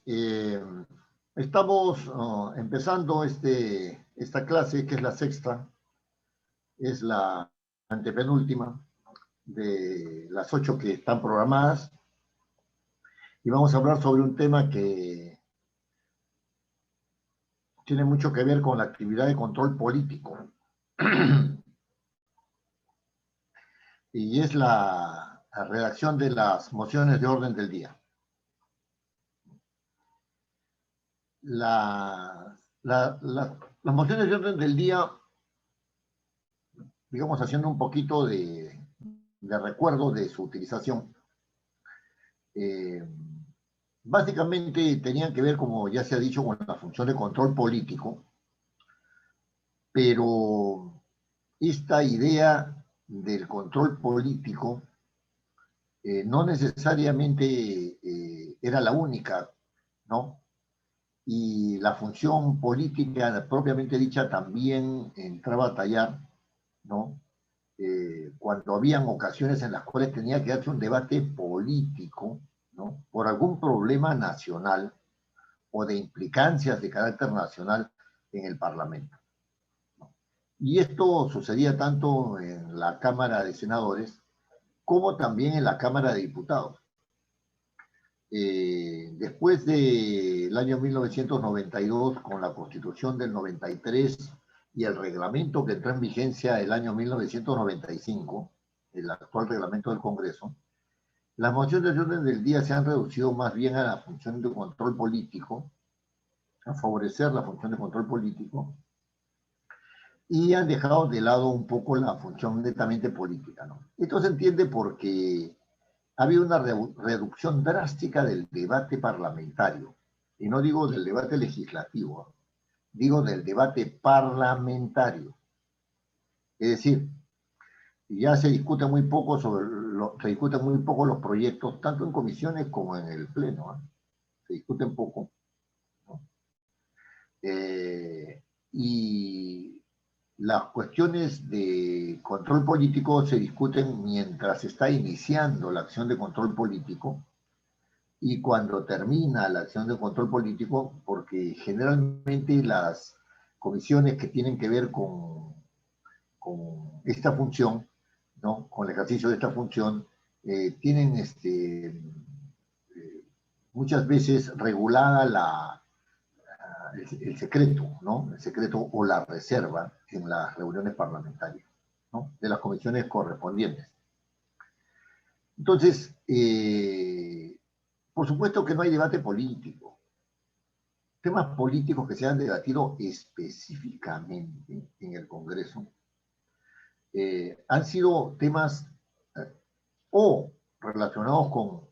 Eh, Estamos empezando esta clase, que es la sexta, es la antepenúltima de las 8 que están programadas, y vamos a hablar sobre un tema que tiene mucho que ver con la actividad de control político, y es la redacción de las mociones de orden del día. Las mociones de orden del día, digamos, haciendo un poquito de recuerdo de su utilización, eh, básicamente tenían que ver, como ya se ha dicho, con la función de control político, pero esta idea del control político no necesariamente era la única, ¿no? Y la función política propiamente dicha también entraba a tallar, ¿no? Cuando habían ocasiones en las cuales tenía que darse un debate político, ¿no? Por algún problema nacional o de implicancias de carácter nacional en el Parlamento, ¿no? Y esto sucedía tanto en la Cámara de Senadores como también en la Cámara de Diputados. Después del año 1992, con la Constitución del 93 y el reglamento que entró en vigencia el año 1995, el actual reglamento del Congreso, las mociones de orden del día se han reducido más bien a la función de control político, a favorecer la función de control político, y han dejado de lado un poco la función netamente política, ¿no? Esto se entiende porque ha habido una reducción drástica del debate parlamentario, y no digo del debate legislativo, digo del debate parlamentario. Es decir, ya se discute muy poco se discuten muy poco los proyectos, tanto en comisiones como en el Pleno, ¿eh? Se discuten poco, ¿no? Y las cuestiones de control político se discuten mientras se está iniciando la acción de control político y cuando termina la acción de control político, porque generalmente las comisiones que tienen que ver con esta función, ¿no? Con el ejercicio de esta función, tienen muchas veces regulada el secreto, ¿no? El secreto o la reserva en las reuniones parlamentarias, ¿no? De las comisiones correspondientes. Entonces, por supuesto que no hay debate político. Temas políticos que se han debatido específicamente en el Congreso han sido temas o relacionados con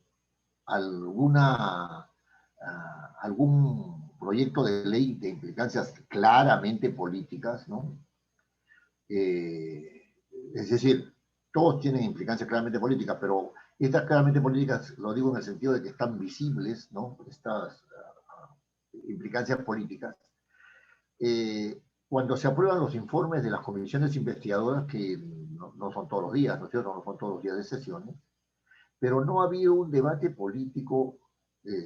algún proyecto de ley de implicancias claramente políticas, ¿no? Eh, es decir, todos tienen implicancias claramente políticas, pero estas claramente políticas, lo digo en el sentido de que están visibles, ¿no? Estas implicancias políticas. Cuando se aprueban los informes de las comisiones investigadoras, que no son todos los días, ¿no es cierto? No son todos los días de sesiones, pero no ha habido un debate político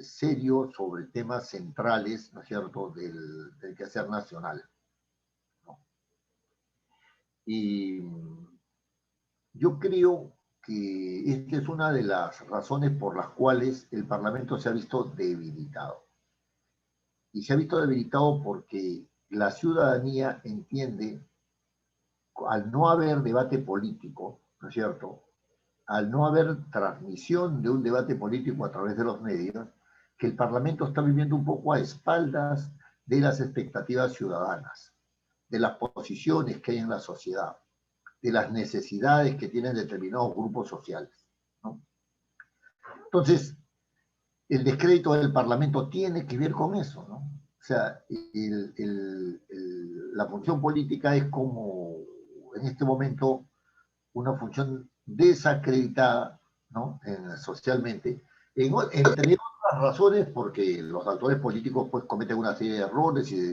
serio sobre temas centrales, ¿no es cierto?, del quehacer nacional, ¿no? Y yo creo que esta es una de las razones por las cuales el Parlamento se ha visto debilitado. Y se ha visto debilitado porque la ciudadanía entiende, al no haber debate político, ¿no es cierto?, al no haber transmisión de un debate político a través de los medios, que el Parlamento está viviendo un poco a espaldas de las expectativas ciudadanas, de las posiciones que hay en la sociedad, de las necesidades que tienen determinados grupos sociales, ¿no? Entonces, el descrédito del Parlamento tiene que ver con eso, ¿no? O sea, la función política es como, en este momento, una función desacreditada, ¿no? Socialmente, entre otras razones, porque los actores políticos pues cometen una serie de errores y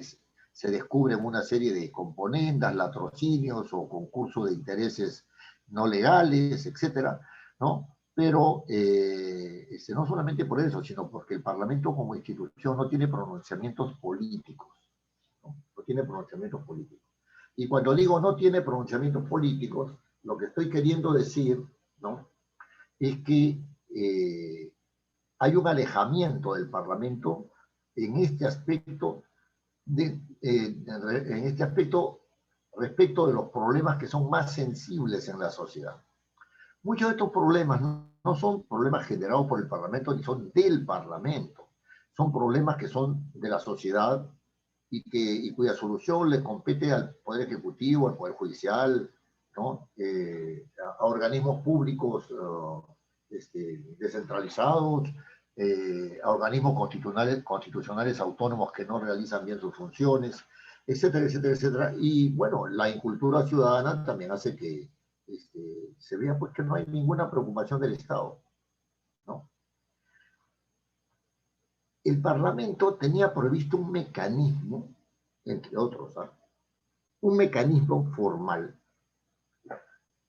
se descubren una serie de componendas, latrocinios o concursos de intereses no legales, etcétera, ¿no? pero no solamente por eso, sino porque el Parlamento como institución no tiene pronunciamientos políticos, ¿no? No tiene pronunciamientos políticos. Y cuando digo no tiene pronunciamientos políticos, lo que estoy queriendo decir, ¿no? Es que hay un alejamiento del Parlamento en este aspecto, en este aspecto respecto de los problemas que son más sensibles en la sociedad. Muchos de estos problemas no son problemas generados por el Parlamento ni son del Parlamento, son problemas que son de la sociedad y cuya solución le compete al Poder Ejecutivo, al Poder Judicial, ¿no? A organismos públicos descentralizados, a organismos constitucionales autónomos que no realizan bien sus funciones, etcétera, etcétera, etcétera. Y bueno, la incultura ciudadana también hace que se vea pues que no hay ninguna preocupación del Estado, ¿no? El Parlamento tenía previsto un mecanismo, entre otros, ¿eh? Un mecanismo formal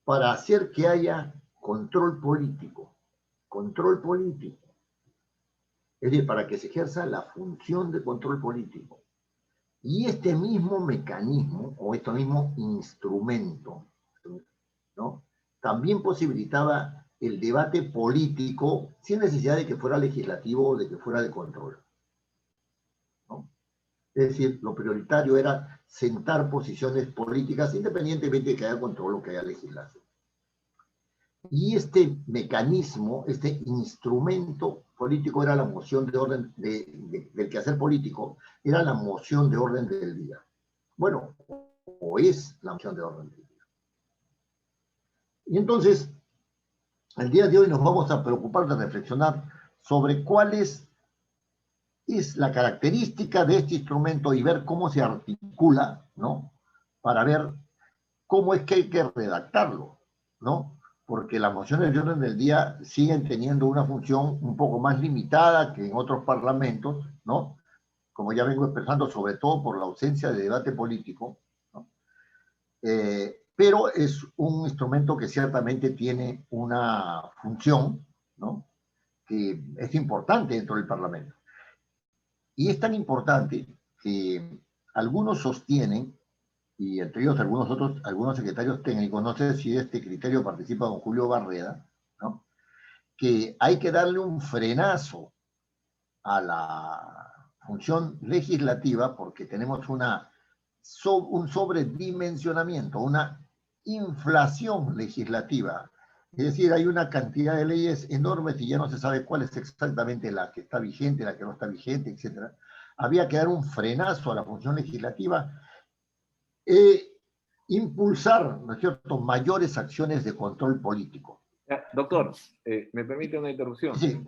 para hacer que haya control político, es decir, para que se ejerza la función de control político. Y este mismo mecanismo, o este mismo instrumento, ¿no? También posibilitaba el debate político sin necesidad de que fuera legislativo o de que fuera de control, ¿no? Es decir, lo prioritario era sentar posiciones políticas independientemente de que haya control o que haya legislación. Y este mecanismo, este instrumento político era la moción de orden del quehacer político, era la moción de orden del día. Bueno, o es la moción de orden del día. Y entonces, el día de hoy nos vamos a preocupar de reflexionar sobre cuál es la característica de este instrumento y ver cómo se articula, ¿no? Para ver cómo es que hay que redactarlo, ¿no? Porque las mociones de orden del día siguen teniendo una función un poco más limitada que en otros parlamentos, ¿no? Como ya vengo expresando, sobre todo por la ausencia de debate político, ¿no? Pero es un instrumento que ciertamente tiene una función, ¿no? Que es importante dentro del Parlamento. Y es tan importante que algunos sostienen, y entre ellos algunos secretarios técnicos, no sé si de este criterio participa don Julio Barreda, ¿no? Que hay que darle un frenazo a la función legislativa porque tenemos un sobredimensionamiento, una inflación legislativa. Es decir, hay una cantidad de leyes enormes y ya no se sabe cuál es exactamente la que está vigente, la que no está vigente, etc. Había que dar un frenazo a la función legislativa e impulsar, ¿no es cierto?, mayores acciones de control político. Doctor, ¿me permite una interrupción? Sí,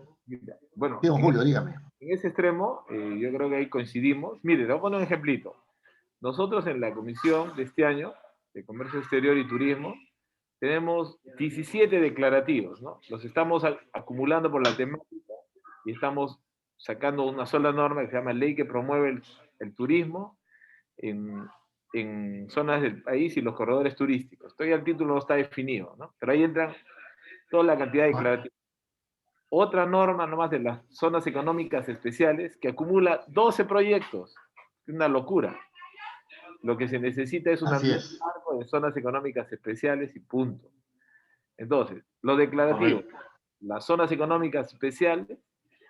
bueno, sí, don Julio, dígame. En ese extremo, yo creo que ahí coincidimos. Mire, le voy a poner un ejemplito. Nosotros en la comisión de este año, de Comercio Exterior y Turismo, tenemos 17 declarativos, ¿no? Los estamos acumulando por la temática y estamos sacando una sola norma que se llama Ley que promueve el turismo en zonas del país y los corredores turísticos. Todavía el título no está definido, ¿no? Pero ahí entran toda la cantidad de declarativos. Otra norma nomás de las zonas económicas especiales que acumula 12 proyectos. Una locura. Lo que se necesita es una ley marco de zonas económicas especiales y punto. Entonces, lo declarativo, las zonas económicas especiales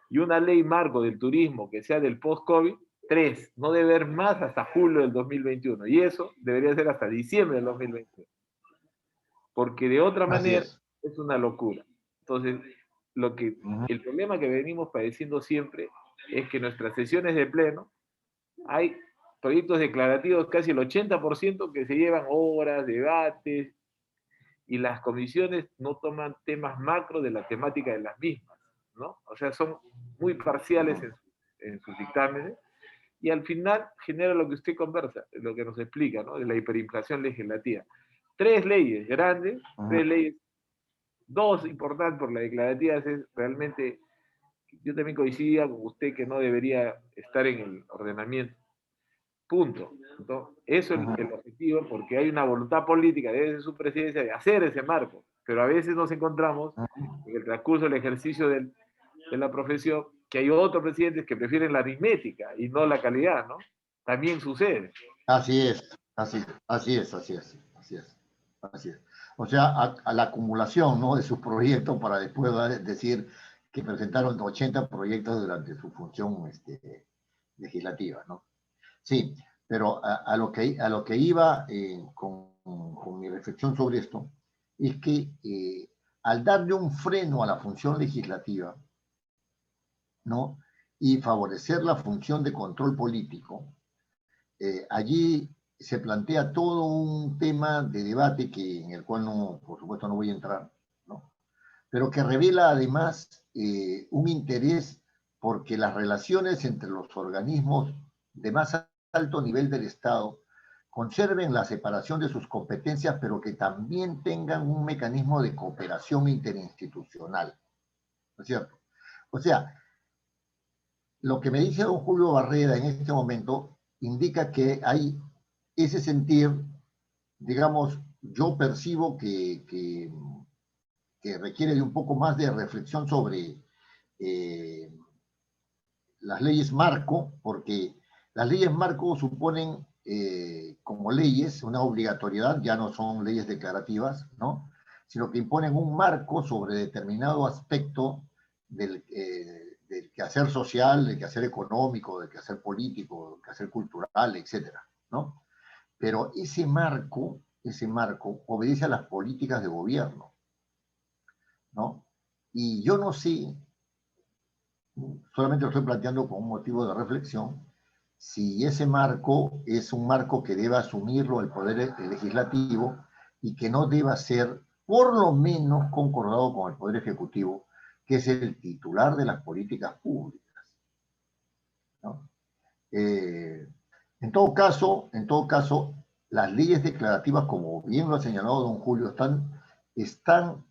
y una ley marco del turismo que sea del post-COVID, 3, no debe haber más hasta julio del 2021. Y eso debería ser hasta diciembre del 2021. Porque de otra manera es una locura. Entonces, el problema que venimos padeciendo siempre es que en nuestras sesiones de pleno hay proyectos declarativos casi el 80% que se llevan horas, debates, y las comisiones no toman temas macro de la temática de las mismas, ¿no? O sea, son muy parciales en sus dictámenes, y al final genera lo que usted conversa, lo que nos explica, ¿no? De la hiperinflación legislativa. 3 leyes grandes, 3 leyes, 2 importantes por la declarativa, es realmente, yo también coincidía con usted que no debería estar en el ordenamiento. Punto. Entonces, eso es el objetivo, porque hay una voluntad política desde su presidencia de hacer ese marco. Pero a veces nos encontramos en el transcurso del ejercicio de la profesión que hay otros presidentes que prefieren la aritmética y no la calidad, ¿no? También sucede. Así es, así es, así es, así es, así es. O sea, a la acumulación, ¿no?, de sus proyectos para después decir que presentaron 80 proyectos durante su función legislativa, ¿no? Sí, pero a lo que iba con mi reflexión sobre esto es que al darle un freno a la función legislativa, ¿no?, y favorecer la función de control político, allí se plantea todo un tema de debate en el cual no, por supuesto no voy a entrar, ¿no?, pero que revela además un interés porque las relaciones entre los organismos de más alto nivel del Estado conserven la separación de sus competencias, pero que también tengan un mecanismo de cooperación interinstitucional, ¿no es cierto? O sea, lo que me dice don Julio Barrera en este momento indica que hay ese sentir, digamos, yo percibo que requiere de un poco más de reflexión sobre las leyes marco, porque las leyes marco suponen como leyes una obligatoriedad, ya no son leyes declarativas, ¿no?, sino que imponen un marco sobre determinado aspecto del quehacer social, del quehacer económico, del quehacer político, del quehacer cultural, etcétera, ¿no? Pero ese marco obedece a las políticas de gobierno, ¿no? Y yo no sé, solamente lo estoy planteando como un motivo de reflexión, si ese marco es un marco que deba asumirlo el Poder Legislativo y que no deba ser, por lo menos, concordado con el Poder Ejecutivo, que es el titular de las políticas públicas, ¿no? En todo caso, las leyes declarativas, como bien lo ha señalado don Julio, están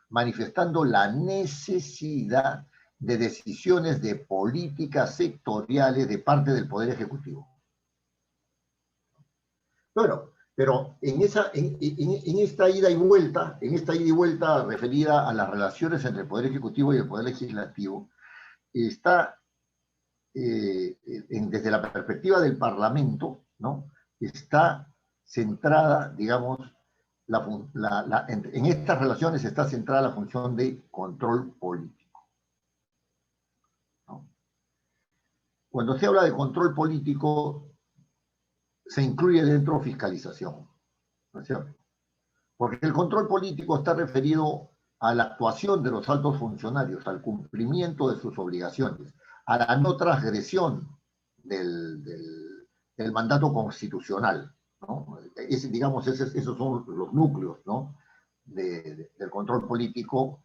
manifestando la necesidad de decisiones de políticas sectoriales de parte del Poder Ejecutivo. Bueno, pero en esta ida y vuelta referida a las relaciones entre el Poder Ejecutivo y el Poder Legislativo, está, desde la perspectiva del Parlamento, ¿no?, está centrada, digamos, en estas relaciones está centrada la función de control político, ¿no? Cuando se habla de control político, se incluye dentro fiscalización, ¿no es cierto? Porque el control político está referido a la actuación de los altos funcionarios, al cumplimiento de sus obligaciones, a la no transgresión del mandato constitucional, ¿no? Digamos, esos son los núcleos, ¿no?, del control político,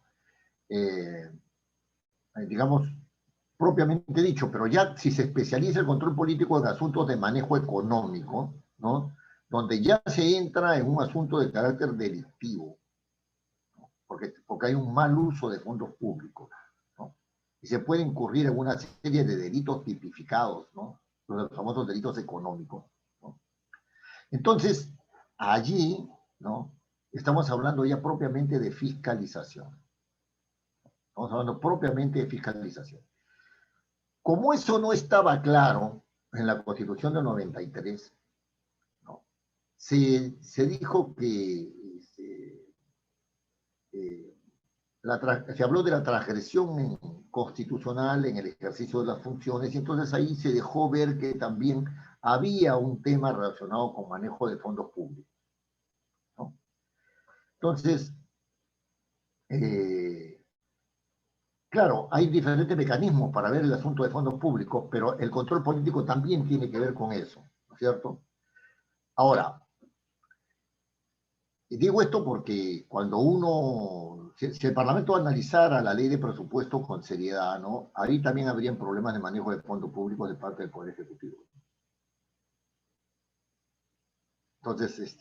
digamos, propiamente dicho, pero ya si se especializa el control político en asuntos de manejo económico, ¿no?, donde ya se entra en un asunto de carácter delictivo, ¿no?, porque hay un mal uso de fondos públicos, ¿no?, y se puede incurrir en una serie de delitos tipificados, ¿no?, los famosos delitos económicos, ¿no? Entonces, allí, ¿no?, estamos hablando ya propiamente de fiscalización. Estamos hablando propiamente de fiscalización. Como eso no estaba claro en la Constitución del 93, ¿no?, se dijo que se habló de la transgresión constitucional en el ejercicio de las funciones, y entonces ahí se dejó ver que también había un tema relacionado con manejo de fondos públicos, ¿no? Entonces, claro, hay diferentes mecanismos para ver el asunto de fondos públicos, pero el control político también tiene que ver con eso, ¿no es cierto? Ahora, digo esto porque cuando si el Parlamento analizara la ley de presupuesto con seriedad, ¿no?, ahí también habrían problemas de manejo de fondos públicos de parte del Poder Ejecutivo. Entonces,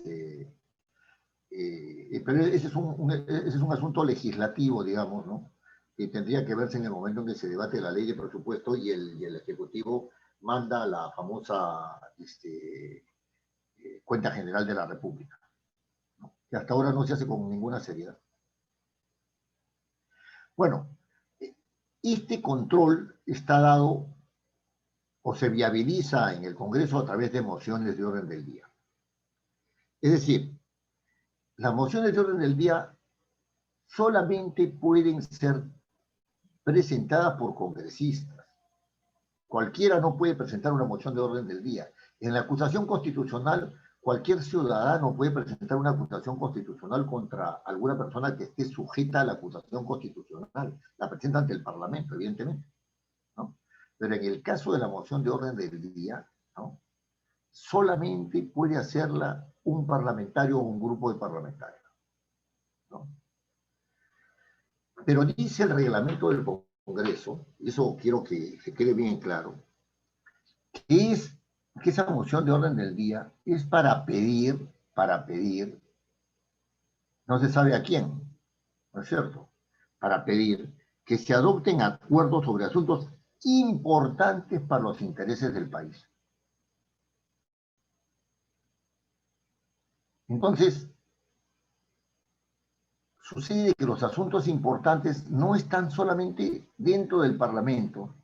pero ese es un asunto legislativo, digamos, ¿no?, que tendría que verse en el momento en que se debate la ley de presupuesto y el Ejecutivo manda la famosa cuenta general de la República, ¿no? que hasta ahora no se hace con ninguna seriedad. Bueno, este control está dado o se viabiliza en el Congreso a través de mociones de orden del día. Es decir, las mociones de orden del día solamente pueden ser presentadas por congresistas. Cualquiera no puede presentar una moción de orden del día. En la acusación constitucional, cualquier ciudadano puede presentar una acusación constitucional contra alguna persona que esté sujeta a la acusación constitucional. La presenta ante el Parlamento, evidentemente, ¿no? Pero en el caso de la moción de orden del día, ¿no?, solamente puede hacerla un parlamentario o un grupo de parlamentarios, ¿no? Pero dice el reglamento del Congreso, eso quiero que se quede bien claro, que esa moción de orden del día es para pedir, no se sabe a quién, ¿no es cierto? Para pedir que se adopten acuerdos sobre asuntos importantes para los intereses del país. Entonces, sucede que los asuntos importantes no están solamente dentro del Parlamento,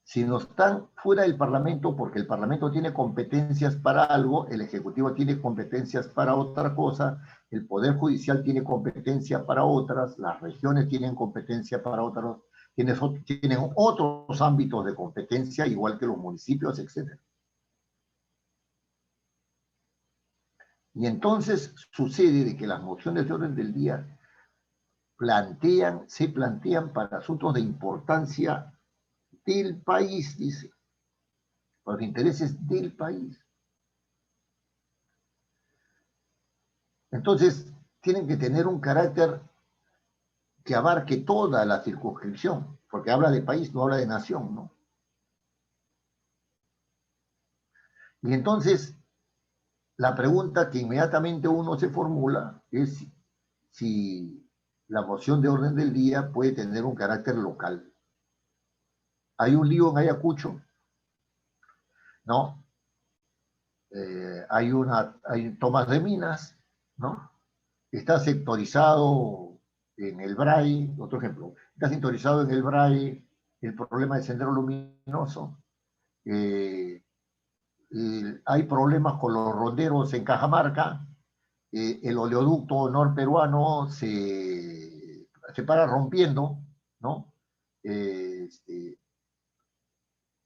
sino están fuera del Parlamento, porque el Parlamento tiene competencias para algo, el Ejecutivo tiene competencias para otra cosa, el Poder Judicial tiene competencia para otras, las regiones tienen competencia para otras, tienen otros ámbitos de competencia, igual que los municipios, etc. Y entonces sucede de que las mociones de orden del día se plantean para asuntos de importancia del país, dice, para los intereses del país. Entonces, tienen que tener un carácter que abarque toda la circunscripción, porque habla de país, no habla de nación, ¿no? Y entonces, la pregunta que inmediatamente uno se formula es si la moción de orden del día puede tener un carácter local. Hay un lío en Ayacucho, ¿no? Hay tomas de minas, ¿no? Está sectorizado en el BRAI, otro ejemplo, está sectorizado en el BRAI el problema del sendero luminoso, hay problemas con los ronderos en Cajamarca, el oleoducto norperuano se para rompiendo, ¿no?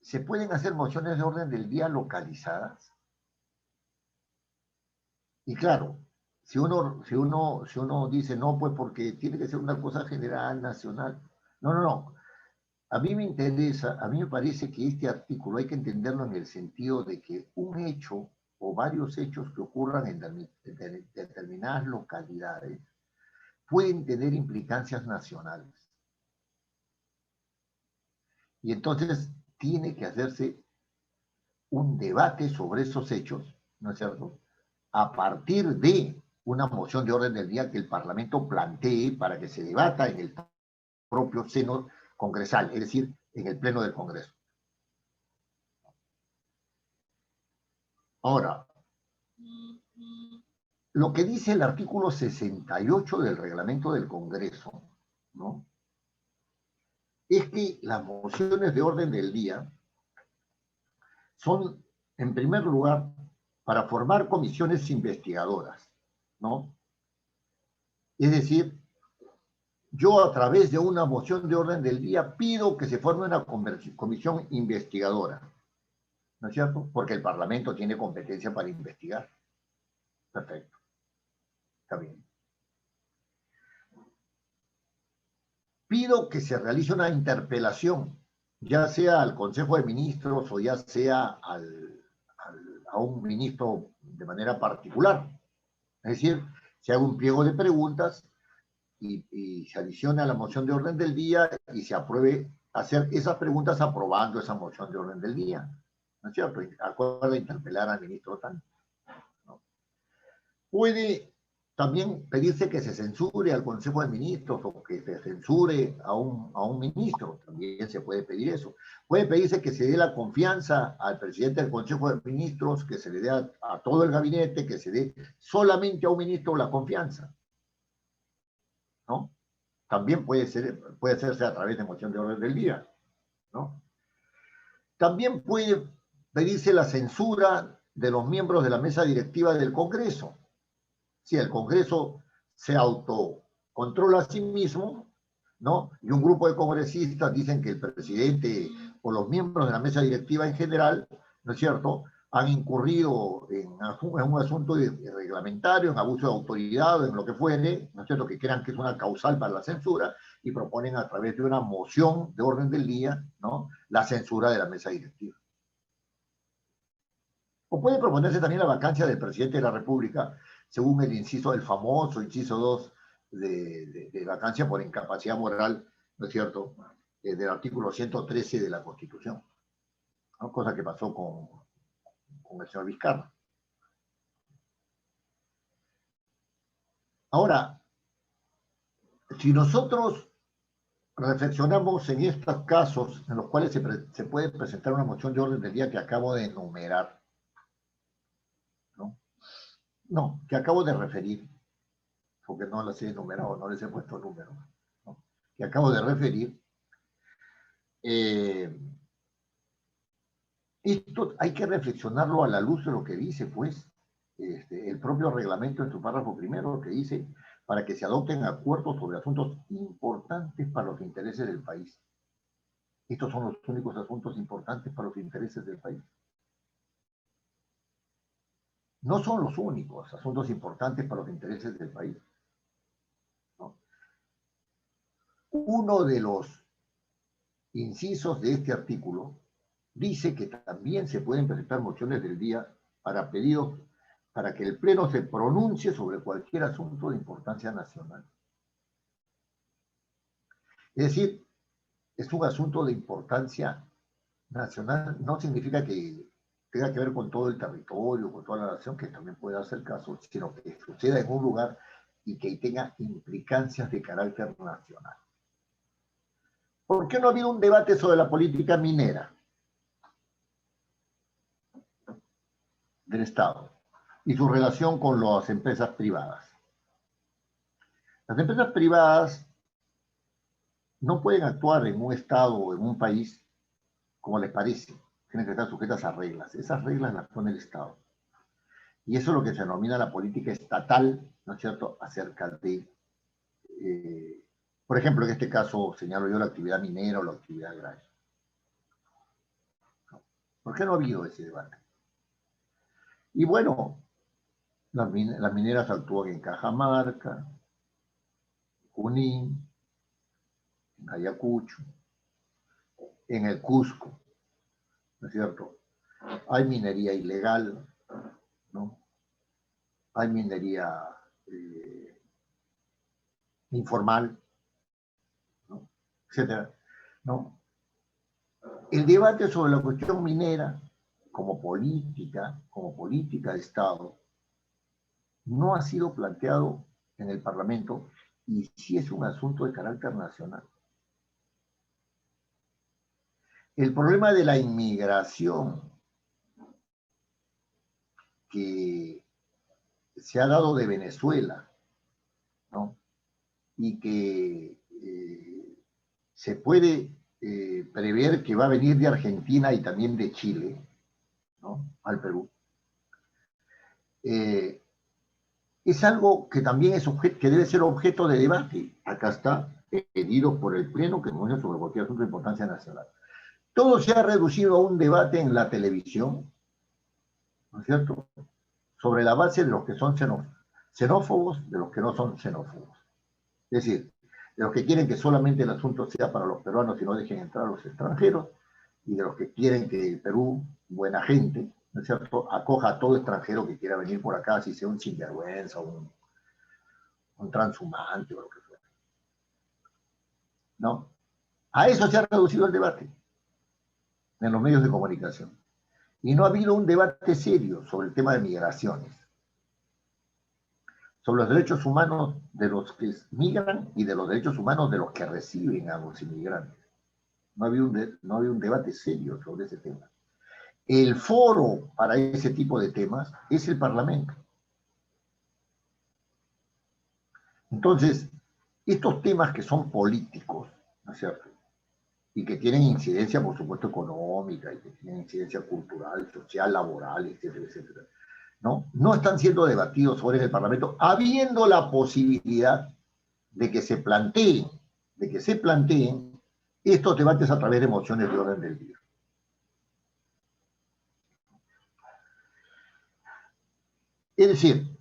¿Se pueden hacer mociones de orden del día localizadas? Y claro, si uno dice no, pues porque tiene que ser una cosa general, nacional. No. A mí me interesa, a mí me parece que este artículo hay que entenderlo en el sentido de que un hecho o varios hechos que ocurran en determinadas localidades pueden tener implicancias nacionales. Y entonces tiene que hacerse un debate sobre esos hechos, ¿no es cierto?, a partir de una moción de orden del día que el Parlamento plantee para que se debata en el propio seno congresal, es decir, en el Pleno del Congreso. Ahora, lo que dice el artículo 68 del reglamento del Congreso, ¿no?, es que las mociones de orden del día son, en primer lugar, para formar comisiones investigadoras, ¿no? Es decir, yo a través de una moción de orden del día pido que se forme una comisión investigadora, ¿no es cierto? Porque el Parlamento tiene competencia para investigar. Perfecto. Está bien. Pido que se realice una interpelación, ya sea al Consejo de Ministros o ya sea a un ministro de manera particular. Es decir, se haga un pliego de preguntas y se adicione a la moción de orden del día y se apruebe hacer esas preguntas aprobando esa moción de orden del día. ¿No es cierto? Acuerda interpelar al ministro tal, ¿no? Puede también pedirse que se censure al Consejo de Ministros o que se censure a un ministro, también se puede pedir eso. Puede pedirse que se dé la confianza al presidente del Consejo de Ministros, que se le dé a todo el gabinete, que se dé solamente a un ministro la confianza, ¿no? También puede hacerse a través de moción de orden del día, ¿no? También puede pedirse la censura de los miembros de la mesa directiva del Congreso. Si el Congreso se autocontrola a sí mismo, ¿no? Y un grupo de congresistas dicen que el presidente o los miembros de la mesa directiva en general, ¿no es cierto?, han incurrido en un asunto reglamentario, en abuso de autoridad, en lo que fuere, ¿no es cierto?, que crean que es una causal para la censura y proponen a través de una moción de orden del día, ¿no?, la censura de la mesa directiva. O puede proponerse también la vacancia del presidente de la República, según el famoso inciso 2 de vacancia por incapacidad moral, ¿no es cierto?, del artículo 113 de la Constitución, ¿no? Cosa que pasó con el señor Vizcarra. Ahora, si nosotros reflexionamos en estos casos en los cuales se puede presentar una moción de orden del día que acabo de enumerar, ¿no? Que acabo de referir, porque no las he enumerado, no les he puesto número, ¿no? Que acabo de referir, esto hay que reflexionarlo a la luz de lo que dice, pues, el propio reglamento en su párrafo primero, que dice, para que se adopten acuerdos sobre asuntos importantes para los intereses del país. Estos son los únicos asuntos importantes para los intereses del país. No son los únicos asuntos importantes para los intereses del país, ¿no? Uno de los incisos de este artículo dice que también se pueden presentar mociones del día para pedidos para que el Pleno se pronuncie sobre cualquier asunto de importancia nacional. Es decir, es un asunto de importancia nacional, no significa que tenga que ver con todo el territorio, con toda la nación, que también puede darse el caso, sino que suceda en un lugar y que tenga implicancias de carácter nacional. ¿Por qué no ha habido un debate sobre la política minera del Estado y su relación con las empresas privadas? Las empresas privadas no pueden actuar en un Estado o en un país como les parece. Tienen que estar sujetas a reglas. Esas reglas las pone el Estado. Y eso es lo que se denomina la política estatal, ¿no es cierto?, acerca de, por ejemplo, en este caso señalo yo la actividad minera o la actividad agraria. ¿Por qué no ha habido ese debate? Y bueno, las mineras actúan en Cajamarca, Junín, en Ayacucho, en el Cusco, ¿no es cierto? Hay minería ilegal, ¿no? Hay minería informal, ¿no?, etcétera, ¿no? El debate sobre la cuestión minera como política de Estado, no ha sido planteado en el Parlamento y sí es un asunto de carácter nacional. El problema de la inmigración que se ha dado de Venezuela, ¿no?, y que se puede prever que va a venir de Argentina y también de Chile, ¿no?, al Perú, es algo que también que debe ser objeto de debate. Acá está, pedido por el Pleno, que no es sobre cualquier asunto de importancia nacional. Todo se ha reducido a un debate en la televisión, ¿no es cierto?, sobre la base de los que son xenófobos, de los que no son xenófobos. Es decir, de los que quieren que solamente el asunto sea para los peruanos y no dejen entrar a los extranjeros, y de los que quieren que el Perú, buena gente, ¿no es cierto?, acoja a todo extranjero que quiera venir por acá, si sea un sinvergüenza, un transhumante o lo que fuera, ¿no? A eso se ha reducido el debate en los medios de comunicación. Y no ha habido un debate serio sobre el tema de migraciones. sobre los derechos humanos de los que migran y de los derechos humanos de los que reciben a los inmigrantes. No había un debate serio sobre ese tema. El foro para ese tipo de temas es el Parlamento. Entonces, estos temas que son políticos, ¿no es cierto? Y que tienen incidencia, por supuesto, económica, y que tienen incidencia cultural, social, laboral, etcétera, etcétera, ¿no? No están siendo debatidos sobre el Parlamento, habiendo la posibilidad de que se planteen estos debates a través de mociones de orden del día. Es decir,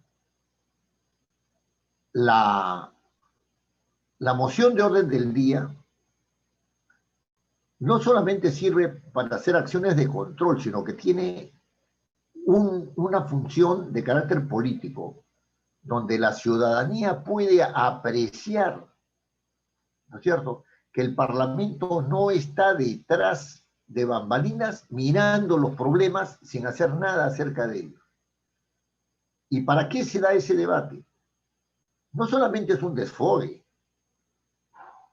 la moción de orden del día no solamente sirve para hacer acciones de control, sino que tiene una función de carácter político, donde la ciudadanía puede apreciar, ¿no es cierto?, que el Parlamento no está detrás de bambalinas mirando los problemas sin hacer nada acerca de ellos. ¿Y para qué se da ese debate? No solamente es un desfogue,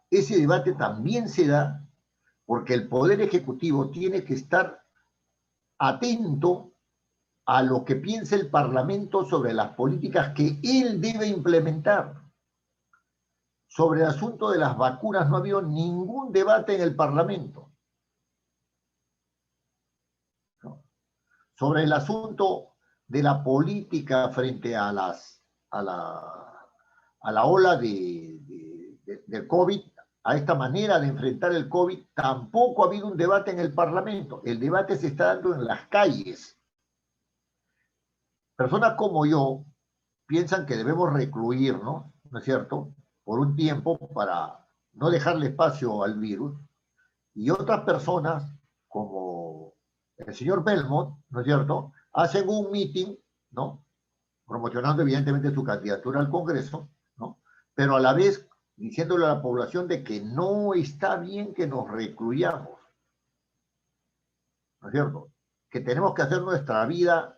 ese debate también se da porque el Poder Ejecutivo tiene que estar atento a lo que piensa el Parlamento sobre las políticas que él debe implementar. Sobre el asunto de las vacunas no ha habido ningún debate en el Parlamento. ¿No? Sobre el asunto de la política frente a la ola del COVID, a esta manera de enfrentar el COVID, tampoco ha habido un debate en el Parlamento. El debate se está dando en las calles. Personas como yo piensan que debemos recluirnos, ¿no es cierto?, por un tiempo para no dejarle espacio al virus, y otras personas, como el señor Belmont, ¿no es cierto?, hacen un meeting, ¿no?, promocionando evidentemente su candidatura al Congreso, ¿no?, pero a la vez diciéndole a la población de que no está bien que nos recluyamos, ¿no es cierto?, que tenemos que hacer nuestra vida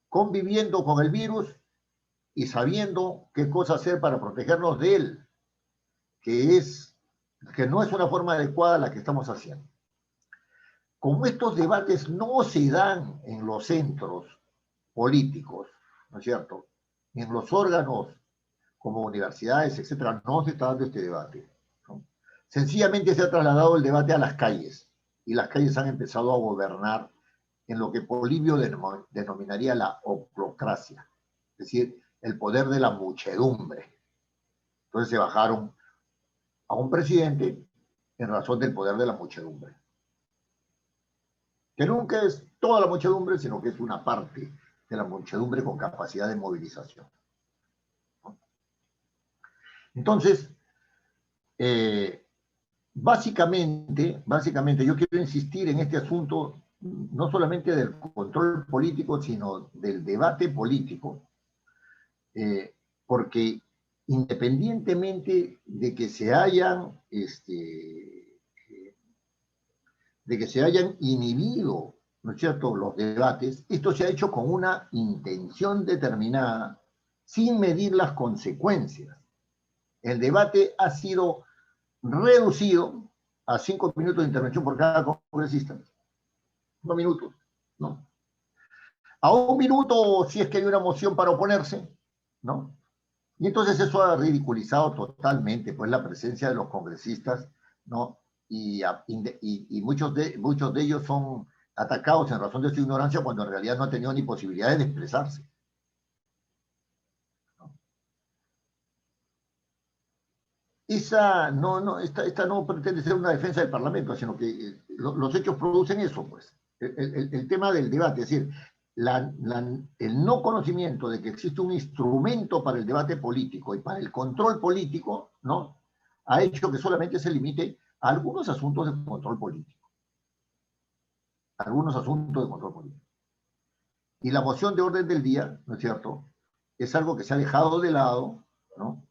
conviviendo con el virus y sabiendo qué cosa hacer para protegernos de él, que no es una forma adecuada la que estamos haciendo. Como estos debates no se dan en los centros políticos, ¿no es cierto?, ni en los órganos como universidades, etcétera, no se está dando este debate, ¿no? Sencillamente se ha trasladado el debate a las calles, y las calles han empezado a gobernar en lo que Polibio denominaría la oclocracia, es decir, el poder de la muchedumbre. Entonces se bajaron a un presidente en razón del poder de la muchedumbre, que nunca es toda la muchedumbre, sino que es una parte de la muchedumbre con capacidad de movilización. Entonces, básicamente, yo quiero insistir en este asunto, no solamente del control político, sino del debate político, porque independientemente de que se hayan inhibido, ¿no es cierto?, los debates, esto se ha hecho con una intención determinada, sin medir las consecuencias. El debate ha sido reducido a 5 minutos de intervención por cada congresista. 2 minutos, ¿no? A 1 minuto si es que hay una moción para oponerse, ¿no? Y entonces eso ha ridiculizado totalmente, pues, la presencia de los congresistas, ¿no? Y muchos de ellos son atacados en razón de su ignorancia cuando en realidad no han tenido ni posibilidades de expresarse, ¿no? Esta no pretende ser una defensa del Parlamento, sino que los hechos producen eso, pues. El tema del debate, es decir, el no conocimiento de que existe un instrumento para el debate político y para el control político, ¿no?, ha hecho que solamente se limite a algunos asuntos de control político. Y la moción de orden del día, ¿no es cierto?, es algo que se ha dejado de lado, ¿no?,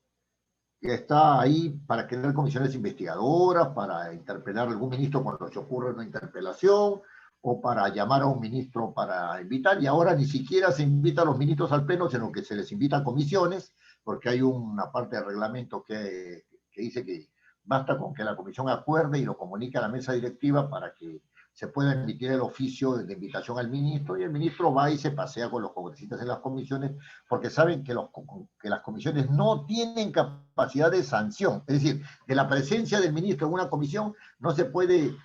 que está ahí para crear comisiones investigadoras, para interpelar a algún ministro cuando se ocurre una interpelación, o para llamar a un ministro para invitar, y ahora ni siquiera se invita a los ministros al pleno, sino que se les invita a comisiones, porque hay una parte del reglamento que dice que basta con que la comisión acuerde y lo comunique a la mesa directiva para que se pueda emitir el oficio de invitación al ministro, y el ministro va y se pasea con los congresistas en las comisiones, porque saben que las comisiones no tienen capacidad de sanción. Es decir, de la presencia del ministro en una comisión no se puede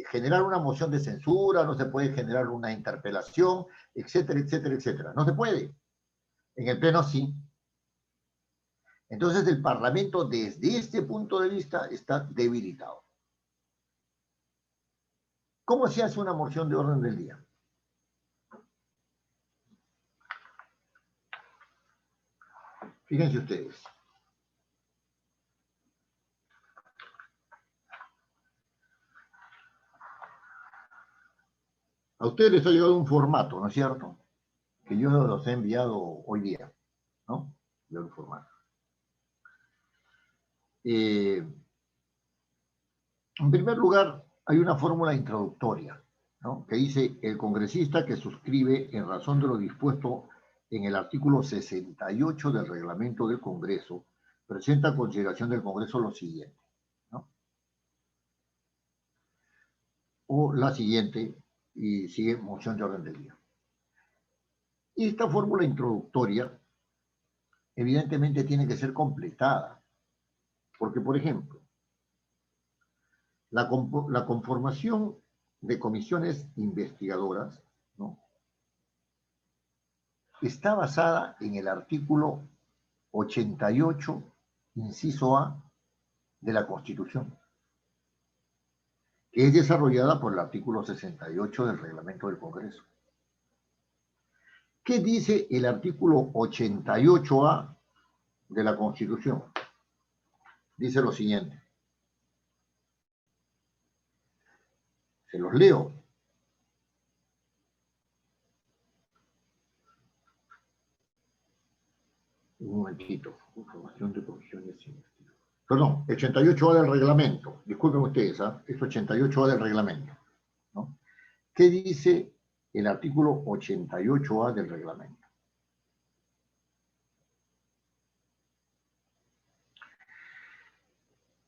generar una moción de censura, no se puede generar una interpelación, etcétera, etcétera, etcétera. No se puede. En el pleno sí. Entonces el Parlamento, desde este punto de vista, está debilitado. ¿Cómo se hace una moción de orden del día? Fíjense ustedes. A ustedes les ha llegado un formato, ¿no es cierto? Que yo los he enviado hoy día, ¿no? De un formato. En primer lugar, hay una fórmula introductoria, ¿no? Que dice: el congresista que suscribe en razón de lo dispuesto en el artículo 68 del reglamento del Congreso, presenta a consideración del Congreso lo siguiente, ¿no? O la siguiente, y sigue moción de orden del día. Y esta fórmula introductoria, evidentemente, tiene que ser completada, porque, por ejemplo, la conformación de comisiones investigadoras, ¿no?, está basada en el artículo 88, inciso A, de la Constitución, que es desarrollada por el artículo 68 del reglamento del Congreso. ¿Qué dice el artículo 88A de la Constitución? Dice lo siguiente. Se los leo. Un momentito. Información de comisiones investigadoras. Perdón, 88A del reglamento. Disculpen ustedes, ¿eh? Es 88A del reglamento, ¿no? ¿Qué dice el artículo 88A del reglamento?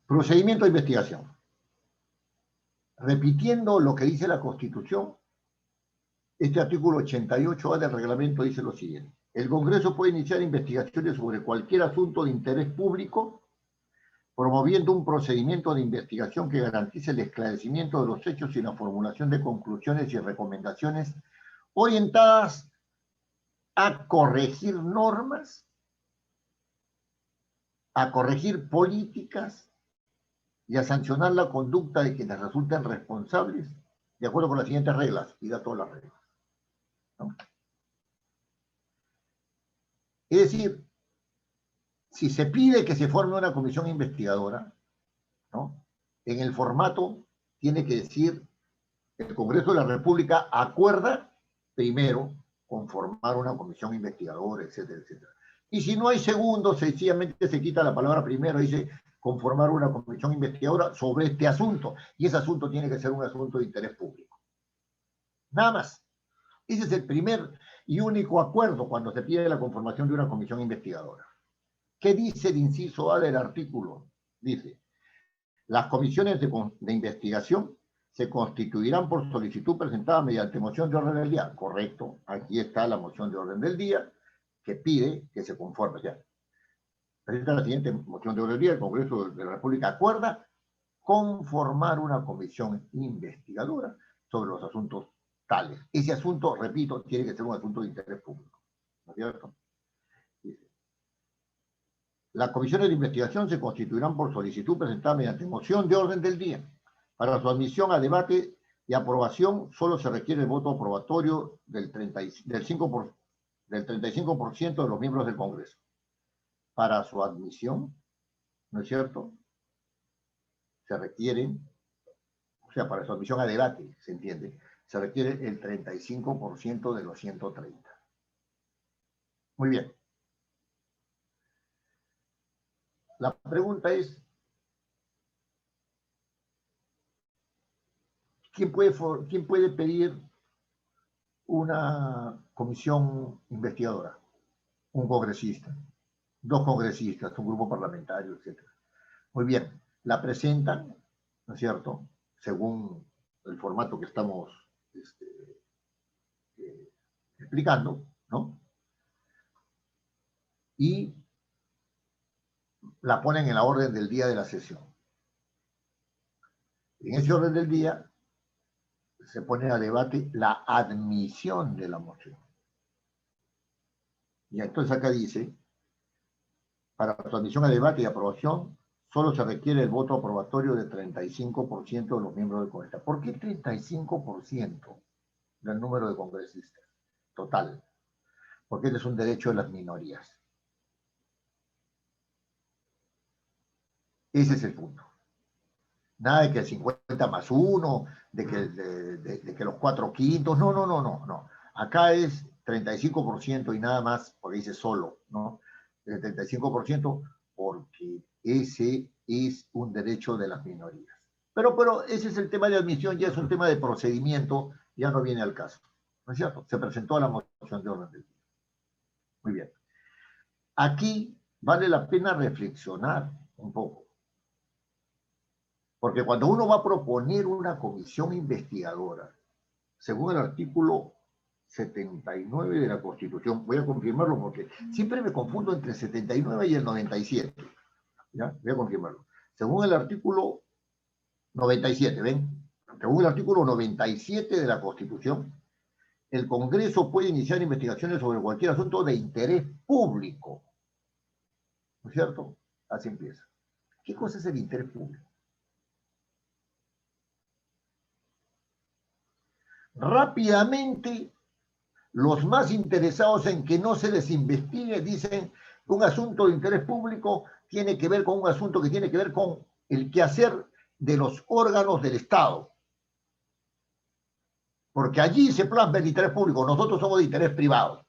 Procedimiento de investigación. Repitiendo lo que dice la Constitución, este artículo 88A del reglamento dice lo siguiente: el Congreso puede iniciar investigaciones sobre cualquier asunto de interés público, promoviendo un procedimiento de investigación que garantice el esclarecimiento de los hechos y la formulación de conclusiones y recomendaciones orientadas a corregir normas, a corregir políticas y a sancionar la conducta de quienes resulten responsables, de acuerdo con las siguientes reglas, y da todas las reglas, ¿no? Es decir, si se pide que se forme una comisión investigadora, ¿no?, en el formato tiene que decir: el Congreso de la República acuerda primero conformar una comisión investigadora, etcétera, etcétera. Y si no hay segundo, sencillamente se quita la palabra primero y dice: conformar una comisión investigadora sobre este asunto, y ese asunto tiene que ser un asunto de interés público. Nada más. Ese es el primer y único acuerdo cuando se pide la conformación de una comisión investigadora. ¿Qué dice el inciso A del artículo? Dice: las comisiones de investigación se constituirán por solicitud presentada mediante moción de orden del día. Correcto, aquí está la moción de orden del día que pide que se conforme. Ya. Presenta la siguiente moción de orden del día: el Congreso de la República acuerda conformar una comisión investigadora sobre los asuntos tales. Ese asunto, repito, tiene que ser un asunto de interés público, ¿no es cierto? Dice: las comisiones de investigación se constituirán por solicitud presentada mediante moción de orden del día. Para su admisión a debate y aprobación solo se requiere el voto aprobatorio del 35% de los miembros del Congreso. Para su admisión, ¿no es cierto?, se requieren, o sea, para su admisión a debate, ¿se entiende?, se requiere el 35% de los 130. Muy bien. La pregunta es: quién puede pedir una comisión investigadora? Un congresista, dos congresistas, un grupo parlamentario, etc. Muy bien, la presentan, ¿no es cierto?, según el formato que estamos explicando, ¿no? Y la ponen en la orden del día de la sesión. En ese orden del día se pone a debate la admisión de la moción. Y entonces acá dice, para su admisión a debate y aprobación, solo se requiere el voto aprobatorio de 35% de los miembros del Congreso. ¿Por qué 35% del número de congresistas total? Porque este es un derecho de las minorías. Ese es el punto. Nada de que el 50 más 1, de que los 4/5, no. Acá es 35% y nada más, porque dice solo, ¿no? El 35% porque ese es un derecho de las minorías. Pero ese es el tema de admisión, ya es un tema de procedimiento, ya no viene al caso. ¿No es cierto? Se presentó la moción de orden del día. Muy bien. Aquí vale la pena reflexionar un poco. Porque cuando uno va a proponer una comisión investigadora, según el artículo 79 de la Constitución, voy a confirmarlo porque siempre me confundo entre el 79 y el 97. ¿Ya? Voy a confirmarlo. Según el artículo 97, ¿ven? Según el artículo 97 de la Constitución, el Congreso puede iniciar investigaciones sobre cualquier asunto de interés público. ¿No es cierto? Así empieza. ¿Qué cosa es el interés público? Rápidamente, los más interesados en que no se les investigue dicen que un asunto de interés público tiene que ver con un asunto que tiene que ver con el quehacer de los órganos del Estado. Porque allí se plasma el interés público, nosotros somos de interés privado.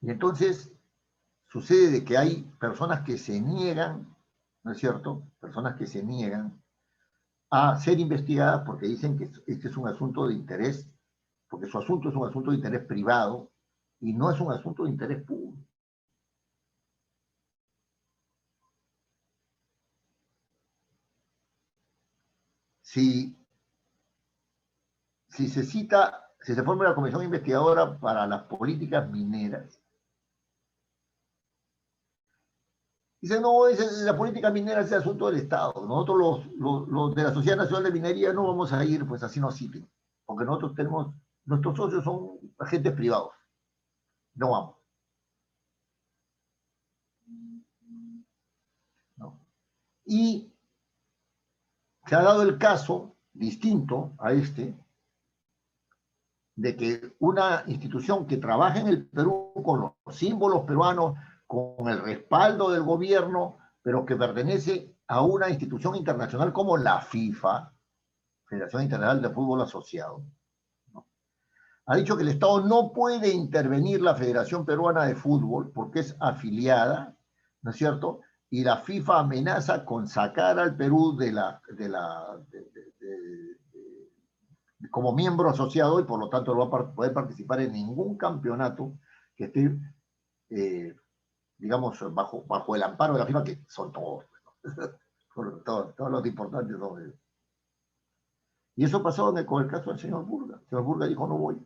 Y entonces sucede de que hay personas que se niegan, ¿no es cierto? Personas que se niegan a ser investigadas porque dicen que este es un asunto de interés, porque su asunto es un asunto de interés privado y no es un asunto de interés público. Si se forma una comisión investigadora para las políticas mineras, dicen, no, la política minera es el asunto del Estado. Nosotros los de la Sociedad Nacional de Minería no vamos a ir, pues así nos citen, porque nosotros tenemos, nuestros socios son agentes privados. No vamos. ¿No? Y se ha dado el caso distinto a este, de que una institución que trabaja en el Perú con los símbolos peruanos, con el respaldo del gobierno, pero que pertenece a una institución internacional como la FIFA, Federación Internacional de Fútbol Asociado, ¿no? Ha dicho que el Estado no puede intervenir la Federación Peruana de Fútbol porque es afiliada, ¿no es cierto? Y la FIFA amenaza con sacar al Perú como miembro asociado y por lo tanto no va a poder participar en ningún campeonato que esté, digamos, bajo el amparo de la FIFA, que son todos, ¿no? todos los importantes son ellos. Y eso pasó con el caso del señor Burga. El señor Burga dijo, no voy,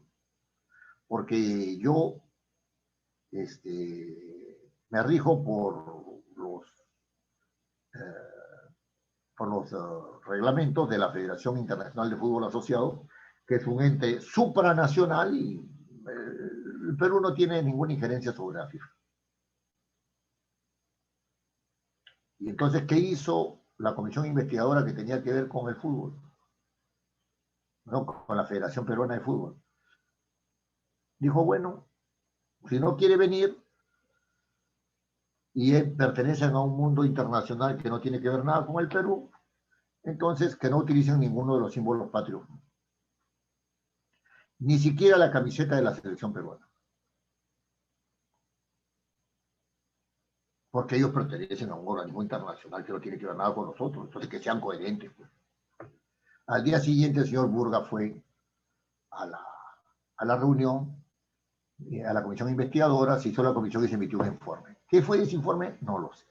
porque yo me rijo por los reglamentos de la Federación Internacional de Fútbol Asociado, que es un ente supranacional y el Perú no tiene ninguna injerencia sobre la FIFA. Y entonces, ¿qué hizo la comisión investigadora que tenía que ver con el fútbol? ¿No? Con la Federación Peruana de Fútbol. Dijo, bueno, si no quiere venir y pertenecen a un mundo internacional que no tiene que ver nada con el Perú, entonces que no utilicen ninguno de los símbolos patrios. Ni siquiera la camiseta de la selección peruana. porque ellos pertenecen a un organismo internacional que no tiene que ver nada con nosotros, entonces que sean coherentes. Pues. Al día siguiente el señor Burga fue a la reunión, a la comisión investigadora, se hizo la comisión y se emitió un informe. ¿Qué fue ese informe? No lo sé.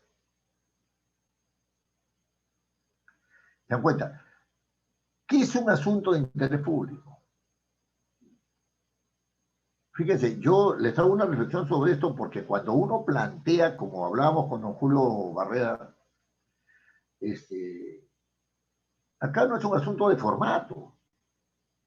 ¿Se dan cuenta? ¿Qué es un asunto de interés público? Fíjense, yo les hago una reflexión sobre esto porque cuando uno plantea, como hablábamos con don Julio Barrera, acá no es un asunto de formato.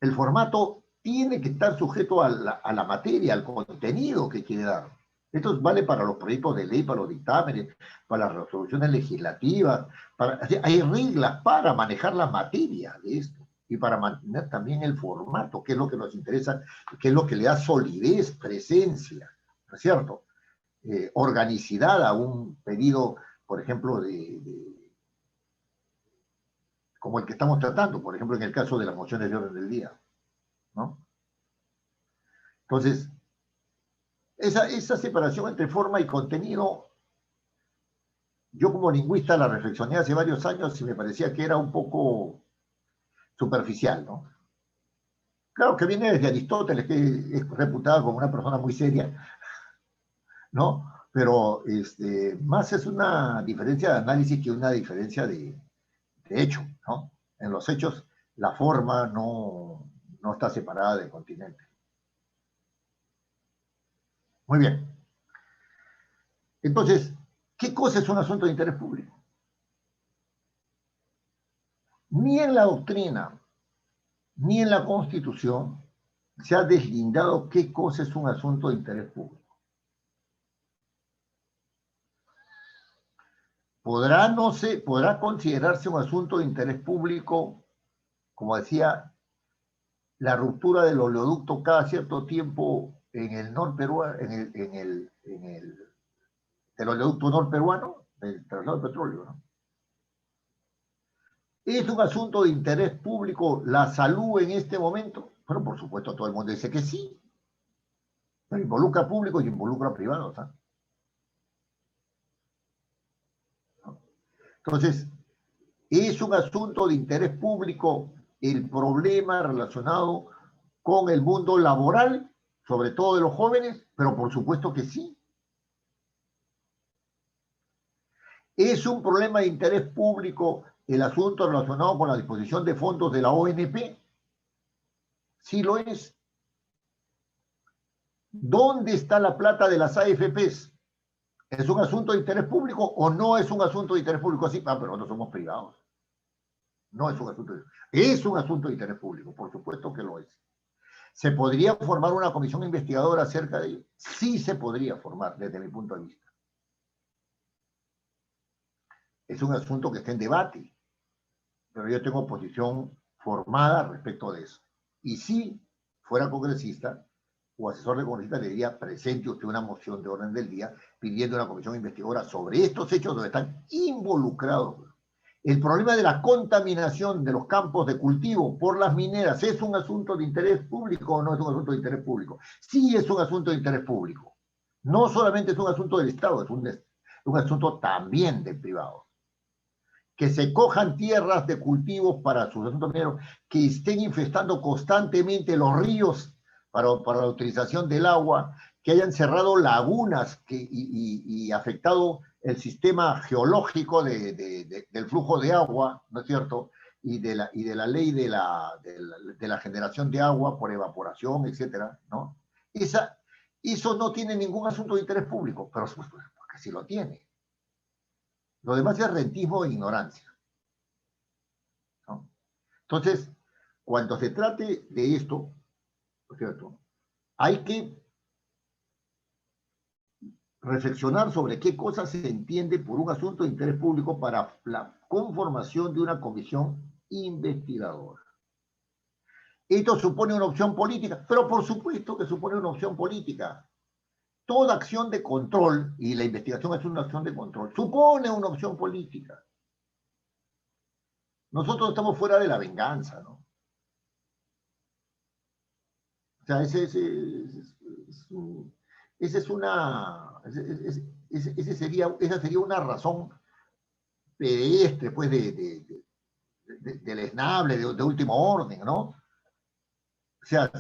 El formato tiene que estar sujeto a la materia, al contenido que quiere dar. Esto vale para los proyectos de ley, para los dictámenes, para las resoluciones legislativas. Hay reglas para manejar la materia de esto y para mantener también el formato, que es lo que nos interesa, que es lo que le da solidez, presencia, ¿no es cierto? Organicidad a un pedido, por ejemplo, como el que estamos tratando, por ejemplo, en el caso de las mociones de orden del día, ¿no? Entonces, esa separación entre forma y contenido, yo como lingüista la reflexioné hace varios años y me parecía que era un poco superficial, ¿no? Claro que viene desde Aristóteles, que es reputado como una persona muy seria, ¿no? Pero más es una diferencia de análisis que una diferencia de hecho, ¿no? En los hechos, la forma no está separada del continente. Muy bien. Entonces, ¿qué cosa es un asunto de interés público? Ni en la doctrina, ni en la Constitución se ha deslindado qué cosa es un asunto de interés público. Podrá considerarse un asunto de interés público, como decía, la ruptura del oleoducto cada cierto tiempo en el norperuano, el oleoducto norperuano, del traslado de petróleo, ¿no? ¿Es un asunto de interés público la salud en este momento? Bueno, por supuesto, todo el mundo dice que sí. Pero involucra públicos y involucra privados. ¿Ah? Entonces, ¿es un asunto de interés público el problema relacionado con el mundo laboral, sobre todo de los jóvenes? Pero por supuesto que sí. ¿Es un problema de interés público el asunto relacionado con la disposición de fondos de la ONP? Sí lo es. ¿Dónde está la plata de las AFPs? ¿Es un asunto de interés público o no es un asunto de interés público? Así, pero nosotros somos privados. No es un asunto es un asunto de interés público, por supuesto que lo es. ¿Se podría formar una comisión investigadora acerca de ello? Sí se podría formar, desde mi punto de vista. Es un asunto que está en debate, pero yo tengo posición formada respecto de eso. Y si fuera congresista o asesor de congresista, le diría, presente usted una moción de orden del día pidiendo una comisión investigadora sobre estos hechos donde están involucrados. El problema de la contaminación de los campos de cultivo por las mineras, ¿es un asunto de interés público o no es un asunto de interés público? Sí es un asunto de interés público. No solamente es un asunto del Estado, es un asunto también del privado. Que se cojan tierras de cultivos para sus asuntos mineros, que estén infestando constantemente los ríos para la utilización del agua, que hayan cerrado lagunas y afectado el sistema geológico del flujo de agua, ¿no es cierto? Y de la ley de la generación de agua por evaporación, etcétera, ¿no? Eso no tiene ningún asunto de interés público, pero porque sí lo tiene. Lo demás es rentismo e ignorancia, ¿no? Entonces, cuando se trate de esto, ¿no es cierto? Hay que reflexionar sobre qué cosas se entiende por un asunto de interés público para la conformación de una comisión investigadora. Esto supone una opción política, pero por supuesto que supone una opción política. Toda acción de control, y la investigación es una acción de control, supone una opción política. Nosotros estamos fuera de la venganza, ¿no? O sea, esa esa sería una razón pedestre, pues, deleznable, de último orden, ¿no? O sea,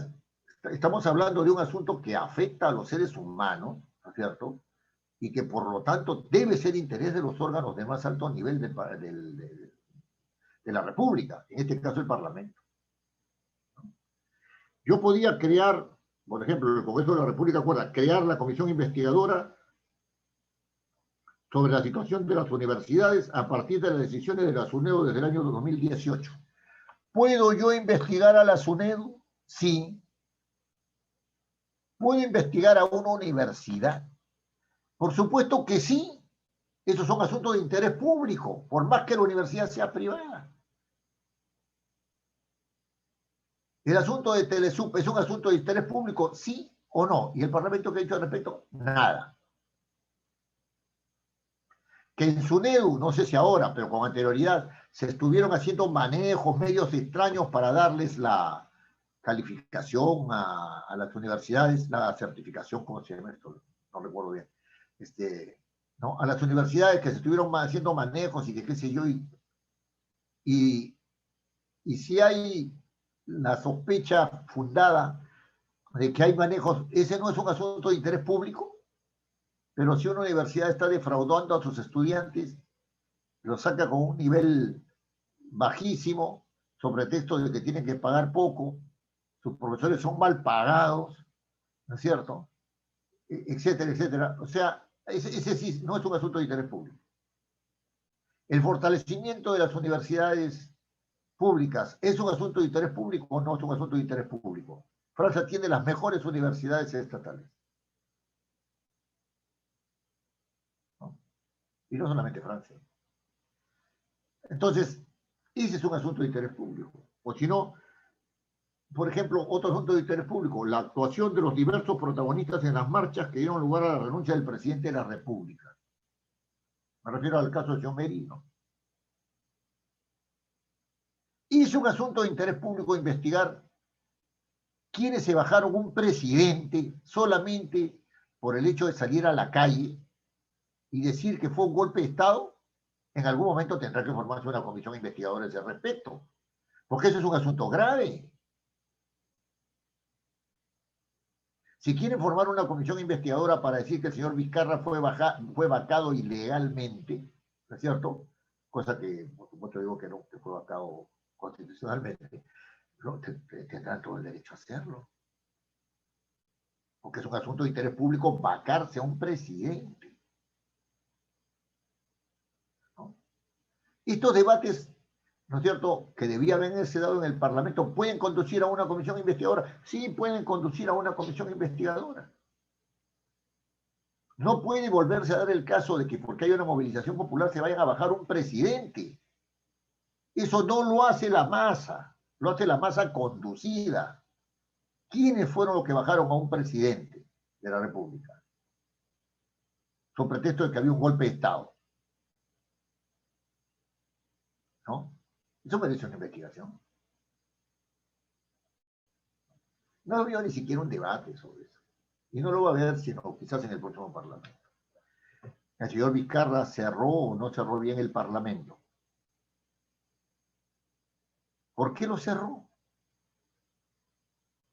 estamos hablando de un asunto que afecta a los seres humanos, ¿no es cierto? Y que por lo tanto debe ser interés de los órganos de más alto nivel de la República, en este caso el Parlamento. Yo podía crear, por ejemplo, el Congreso de la República acuerda crear la comisión investigadora sobre la situación de las universidades a partir de las decisiones de la SUNEDU desde el año 2018. ¿Puedo yo investigar a la SUNEDU? Sí. ¿Puedo investigar a una universidad? Por supuesto que sí. Esos son asuntos de interés público, por más que la universidad sea privada. ¿El asunto de Telesup es un asunto de interés público, sí o no? ¿Y el Parlamento qué ha dicho al respecto? Nada. Que en SUNEDU, no sé si ahora, pero con anterioridad, se estuvieron haciendo manejos, medios extraños para darles la calificación a las universidades, la certificación, ¿cómo se llama esto? No recuerdo bien. ¿No? A las universidades que se estuvieron haciendo manejos y que qué sé yo, y si hay la sospecha fundada de que hay manejos, ese no es un asunto de interés público, pero si una universidad está defraudando a sus estudiantes, los saca con un nivel bajísimo, sobre pretexto de que tienen que pagar poco, sus profesores son mal pagados, ¿no es cierto? Etcétera, etcétera. O sea, ese sí no es un asunto de interés público. El fortalecimiento de las universidades públicas, ¿es un asunto de interés público o no es un asunto de interés público? Francia tiene las mejores universidades estatales. ¿No? Y no solamente Francia. Entonces, ese es un asunto de interés público. O si no, por ejemplo, otro asunto de interés público, la actuación de los diversos protagonistas en las marchas que dieron lugar a la renuncia del presidente de la República. Me refiero al caso de John Merino. Es un asunto de interés público investigar quiénes se bajaron un presidente solamente por el hecho de salir a la calle y decir que fue un golpe de Estado. En algún momento tendrá que formarse una comisión investigadora a ese respecto, porque eso es un asunto grave. Si quieren formar una comisión investigadora para decir que el señor Vizcarra fue vacado ilegalmente, ¿no es cierto? Cosa que, por supuesto, digo que no, que fue vacado constitucionalmente, ¿no? Tendrán todo el derecho a hacerlo. Porque es un asunto de interés público vacarse a un presidente, ¿no? Estos debates, ¿no es cierto?, que debía haberse dado en el Parlamento, ¿pueden conducir a una comisión investigadora? Sí, pueden conducir a una comisión investigadora. No puede volverse a dar el caso de que porque hay una movilización popular se vayan a bajar un presidente. Eso no lo hace la masa, lo hace la masa conducida. ¿Quiénes fueron los que bajaron a un presidente de la República? Con pretexto de que había un golpe de Estado. ¿No? Eso merece una investigación. No había ni siquiera un debate sobre eso. Y no lo va a haber sino quizás en el próximo Parlamento. El señor Vizcarra cerró o no cerró bien el Parlamento. ¿Por qué lo cerró?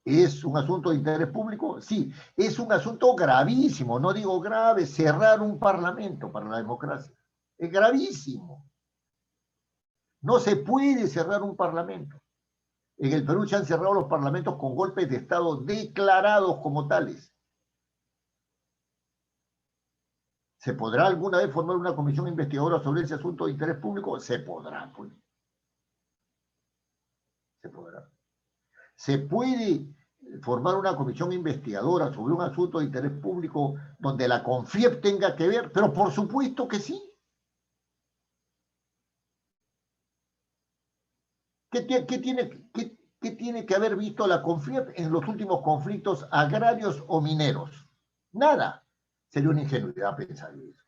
¿Es un asunto de interés público? Sí, es un asunto gravísimo, no digo grave, cerrar un parlamento para la democracia. Es gravísimo. No se puede cerrar un parlamento. En el Perú se han cerrado los parlamentos con golpes de Estado declarados como tales. ¿Se podrá alguna vez formar una comisión investigadora sobre ese asunto de interés público? Se podrá, pues. Se podrá. Se puede formar una comisión investigadora sobre un asunto de interés público donde la CONFIEP tenga que ver, pero por supuesto que sí. ¿Qué tiene que haber visto la CONFIEP en los últimos conflictos agrarios o mineros? Nada. Sería una ingenuidad pensar eso.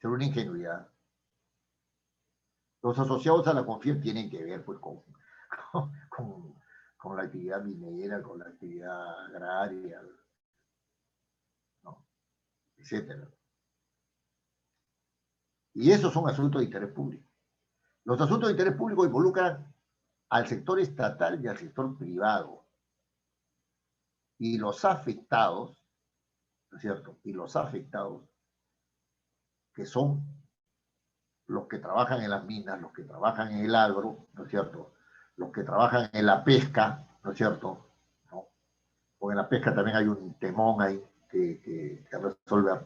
Sería una ingenuidad. Los asociados a la CONFIEP tienen que ver pues, con la actividad minera, con la actividad agraria, ¿no? etcétera. Y esos son asuntos de interés público. Los asuntos de interés público involucran al sector estatal y al sector privado. Y los afectados, ¿no es cierto? Y los afectados, que son los que trabajan en las minas, los que trabajan en el agro, ¿no es cierto? Los que trabajan en la pesca, ¿no es cierto? ¿No? Porque en la pesca también hay un temón ahí que resolver.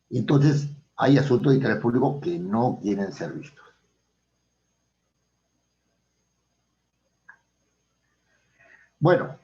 Y entonces hay asuntos de interés público que no quieren ser vistos. Bueno,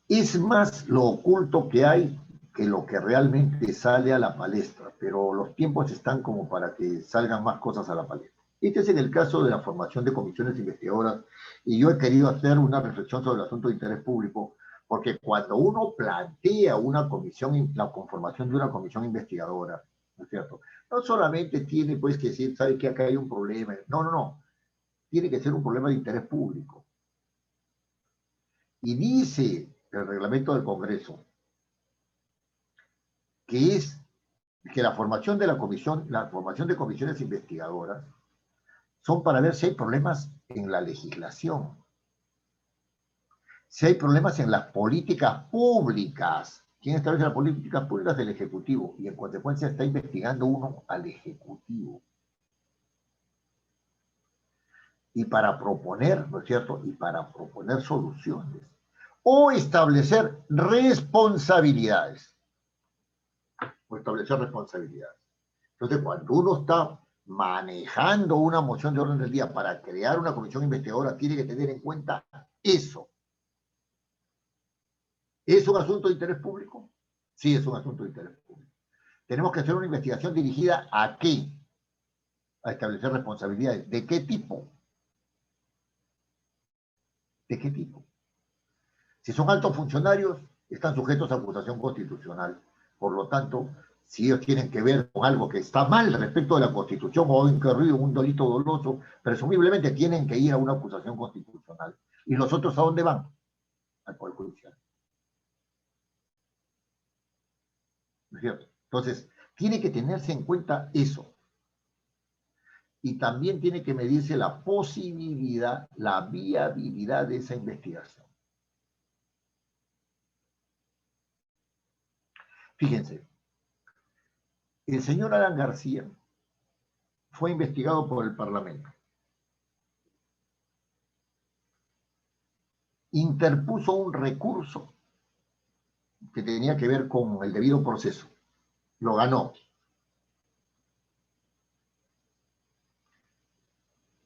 es más lo oculto que hay que lo que realmente sale a la palestra, pero los tiempos están como para que salgan más cosas a la palestra. Este es en el caso de la formación de comisiones investigadoras, y yo he querido hacer una reflexión sobre el asunto de interés público, porque cuando uno plantea una comisión, la conformación de una comisión investigadora, ¿no es cierto? No solamente tiene pues que decir, ¿sabe que acá hay un problema? No, no, no. Tiene que ser un problema de interés público. Y dice el reglamento del Congreso que es que la formación de la comisión, la formación de comisiones investigadoras son para ver si hay problemas en la legislación, si hay problemas en las políticas públicas. ¿Quién establece las políticas públicas? El Ejecutivo, y en consecuencia está investigando uno al Ejecutivo. Y para proponer, ¿no es cierto? Y para proponer soluciones. O establecer responsabilidades. O establecer responsabilidades. Entonces, cuando uno está manejando una moción de orden del día para crear una comisión investigadora, tiene que tener en cuenta eso. ¿Es un asunto de interés público? Sí, es un asunto de interés público. Tenemos que hacer una investigación dirigida ¿a qué? A establecer responsabilidades. ¿De qué tipo? ¿De qué tipo? Si son altos funcionarios, están sujetos a acusación constitucional. Por lo tanto, si ellos tienen que ver con algo que está mal respecto de la Constitución o han incurrido en un delito doloso, presumiblemente tienen que ir a una acusación constitucional. ¿Y los otros a dónde van? Al Poder Judicial. ¿No es cierto? Entonces, tiene que tenerse en cuenta eso. Y también tiene que medirse la posibilidad, la viabilidad de esa investigación. Fíjense, el señor Alan García fue investigado por el Parlamento. Interpuso un recurso que tenía que ver con el debido proceso. Lo ganó.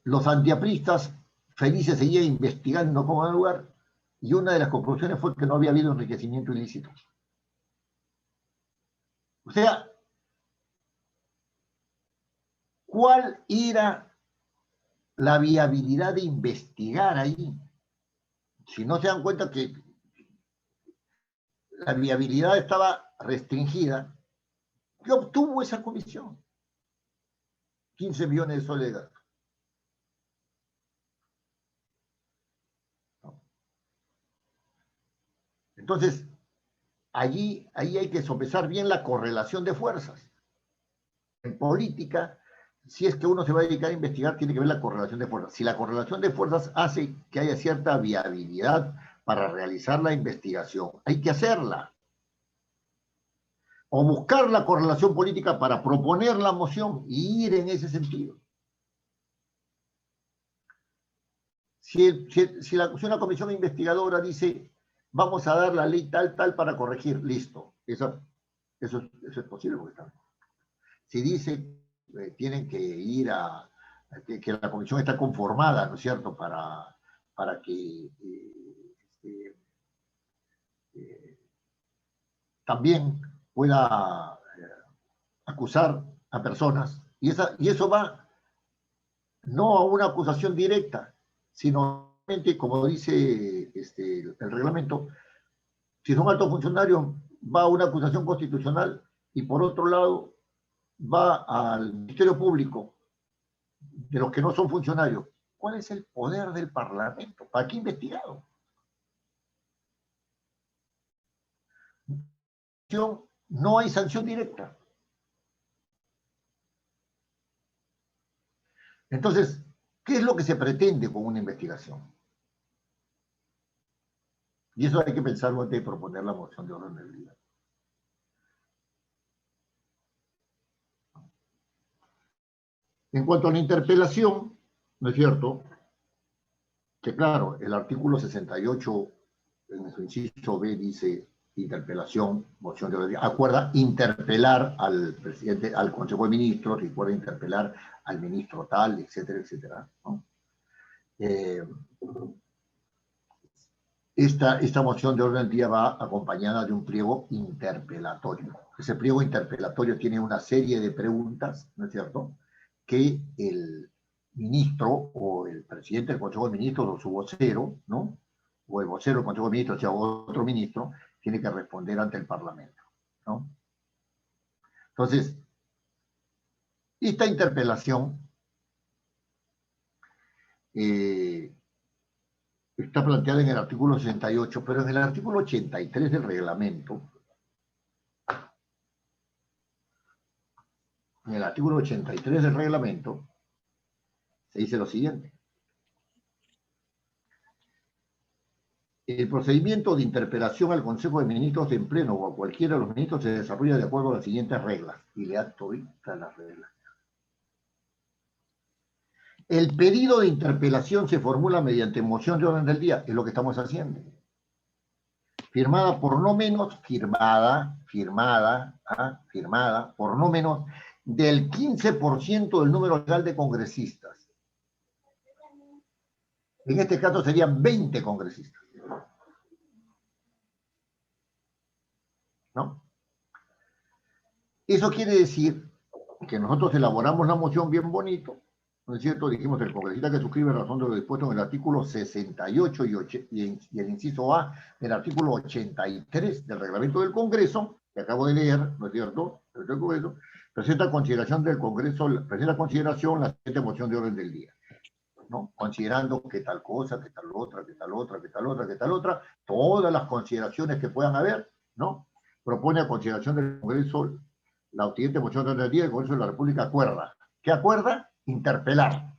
Los antiapristas felices seguían investigando cómo dar lugar, y una de las conclusiones fue que no había habido enriquecimiento ilícito. O sea, ¿cuál era la viabilidad de investigar ahí? Si no se dan cuenta que la viabilidad estaba restringida, ¿qué obtuvo esa comisión? 15 millones de soles de gasto. Entonces, ahí hay que sopesar bien la correlación de fuerzas. En política, si es que uno se va a dedicar a investigar, tiene que ver la correlación de fuerzas. Si la correlación de fuerzas hace que haya cierta viabilidad para realizar la investigación, hay que hacerla. O buscar la correlación política para proponer la moción y ir en ese sentido. Si una comisión investigadora dice, vamos a dar la ley tal para corregir, listo. Eso es posible. Porque está. Si dice, tienen que ir que la comisión está conformada, ¿no es cierto?, para que también pueda acusar a personas, y eso va no a una acusación directa, sino, como dice el reglamento, si son altos funcionarios, va a una acusación constitucional, y por otro lado, va al Ministerio Público de los que no son funcionarios. ¿Cuál es el poder del Parlamento? ¿Para qué investigado? no hay sanción directa. Entonces, ¿qué es lo que se pretende con una investigación? Y eso hay que pensarlo antes de proponer la moción de orden del día. En cuanto a la interpelación, ¿no es cierto? Que claro, el artículo 68, en su inciso B, dice interpelación, moción de orden del día. Acuerda interpelar al presidente, al Consejo de Ministros, recuerda interpelar al ministro tal, etcétera, etcétera, ¿no? Esta moción de orden del día va acompañada de un pliego interpelatorio. Ese pliego interpelatorio tiene una serie de preguntas, ¿no es cierto?, que el ministro o el presidente del Consejo de Ministros o su vocero, ¿no?, o el vocero del Consejo de Ministros, o sea, otro ministro, tiene que responder ante el Parlamento, ¿no? Entonces, esta interpelación está planteada en el artículo 68, pero en el artículo 83 del reglamento, en el artículo 83 del reglamento, se dice lo siguiente. El procedimiento de interpelación al Consejo de Ministros en pleno o a cualquiera de los ministros se desarrolla de acuerdo a las siguientes reglas. Y le da todita las reglas. El pedido de interpelación se formula mediante moción de orden del día, es lo que estamos haciendo. Firmada por no menos, firmada por no menos del 15% del número legal de congresistas. En este caso serían 20 congresistas, ¿no? Eso quiere decir que nosotros elaboramos la moción bien bonito, ¿no es cierto? Dijimos el congresista que suscribe en razón de lo dispuesto en el artículo 68 y el inciso A del artículo 83 del reglamento del Congreso, que acabo de leer, ¿no es cierto? El Congreso, presenta a consideración del Congreso, presenta a consideración la siguiente moción de orden del día, ¿no? Considerando que tal cosa, que tal otra, que tal otra, que tal otra, que tal otra, todas las consideraciones que puedan haber, ¿no? Propone a consideración del Congreso la siguiente moción de orden del día. El Congreso de la República acuerda. ¿Qué acuerda? Interpelar.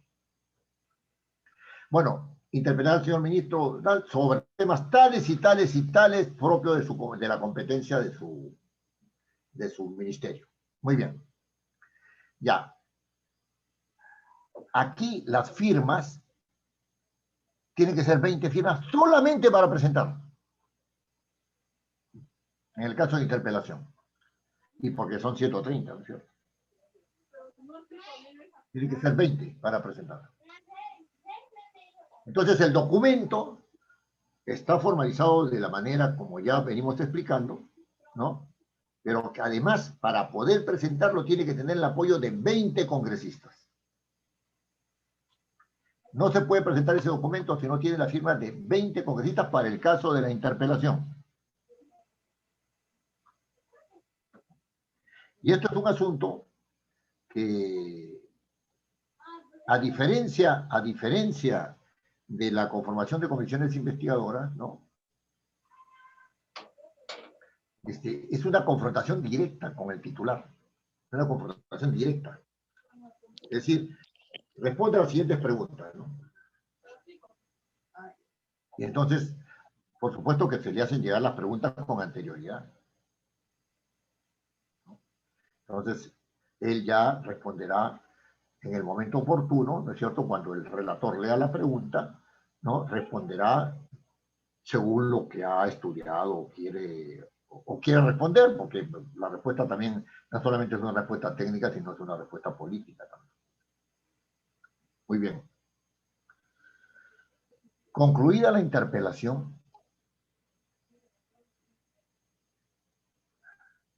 Bueno, interpelar al señor ministro sobre temas tales y tales y tales propios de la competencia de su ministerio. Muy bien. Ya. Aquí las firmas tienen que ser 20 firmas solamente para presentar. En el caso de interpelación. Y porque son 130, ¿no es cierto? Tiene que ser 20 para presentar. Entonces el documento está formalizado de la manera como ya venimos explicando, ¿no? Pero que además, para poder presentarlo, tiene que tener el apoyo de 20 congresistas. No se puede presentar ese documento si no tiene la firma de 20 congresistas para el caso de la interpelación. Y esto es un asunto que, a diferencia de la conformación de comisiones investigadoras, ¿no?, es una confrontación directa con el titular. Es una confrontación directa. Es decir, responde a las siguientes preguntas, ¿no? Y entonces, por supuesto que se le hacen llegar las preguntas con anterioridad. Entonces, él ya responderá en el momento oportuno, ¿no es cierto? Cuando el relator lea la pregunta, ¿no?, responderá según lo que ha estudiado o quiere responder, porque la respuesta también no solamente es una respuesta técnica, sino es una respuesta política también. Muy bien. Concluida la interpelación,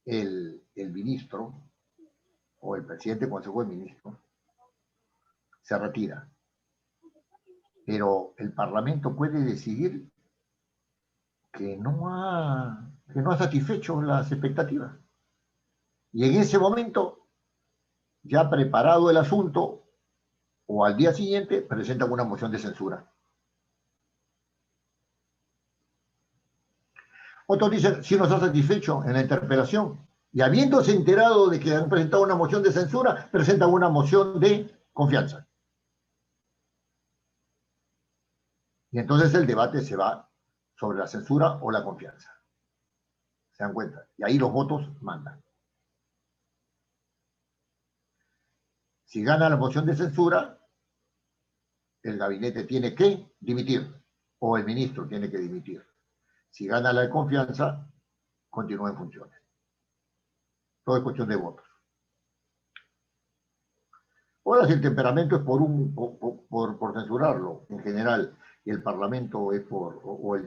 el ministro o el presidente del Consejo de Ministros se retira. Pero el Parlamento puede decidir que no ha satisfecho las expectativas. Y en ese momento, ya preparado el asunto, o al día siguiente, presentan una moción de censura. Otros dicen, sí nos ha satisfecho en la interpelación. Y habiéndose enterado de que han presentado una moción de censura, presentan una moción de confianza. Y entonces el debate se va sobre la censura o la confianza. ¿Se dan cuenta? Y ahí los votos mandan. Si gana la moción de censura, el gabinete tiene que dimitir, o el ministro tiene que dimitir. Si gana la de confianza, continúa en funciones. Todo es cuestión de votos. Ahora, si el temperamento es por censurarlo en general, y el parlamento es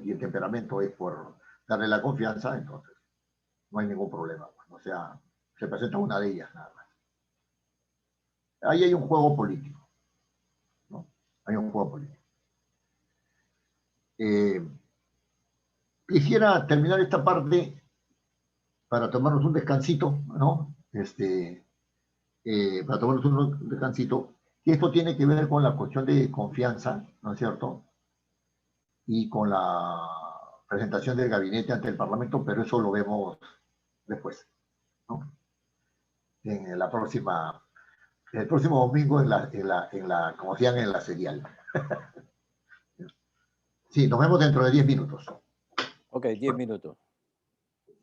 y el temperamento es por darle la confianza, entonces no hay ningún problema. O sea, se presenta una de ellas nada más. Ahí hay un juego político, ¿no? Hay un juego político. Quisiera terminar esta parte para tomarnos un descansito, ¿no? Para tomarnos un descansito, que esto tiene que ver con la cuestión de confianza, ¿no es cierto? Y con la presentación del gabinete ante el Parlamento, pero eso lo vemos después, ¿no? En la próxima, el próximo domingo como decían, en la serial. Sí, nos vemos dentro de 10 minutos. Ok, 10 minutos.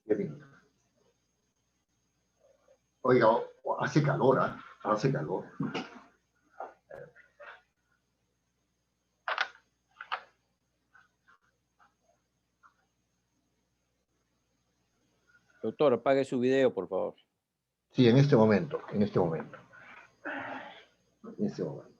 10 minutos. Oiga, hace calor, ¿eh? Hace calor. Doctor, apague su video, por favor. Sí, en este momento, en este momento. En este momento.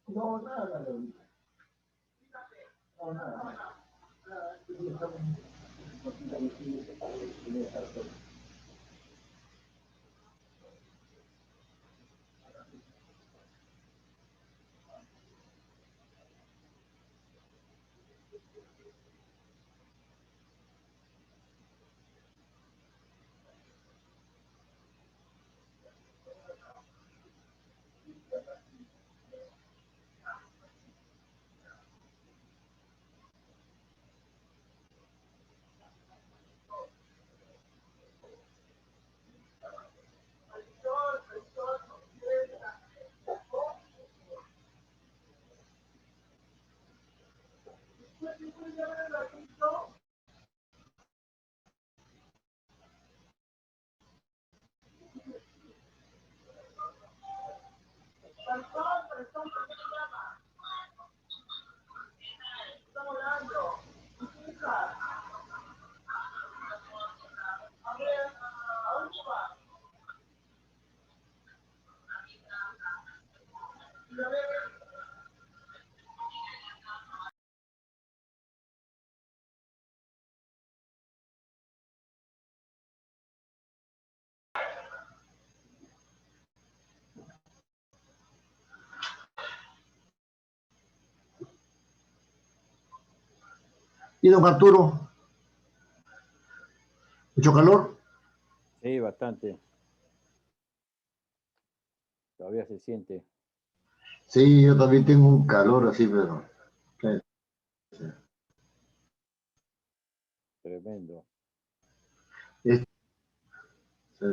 No, nada, no, nada. ¿Y don Arturo? ¿Mucho calor? Sí, bastante. Todavía se siente. Sí, yo también tengo un calor así, pero... Sí, sí. Tremendo. Sí, sí.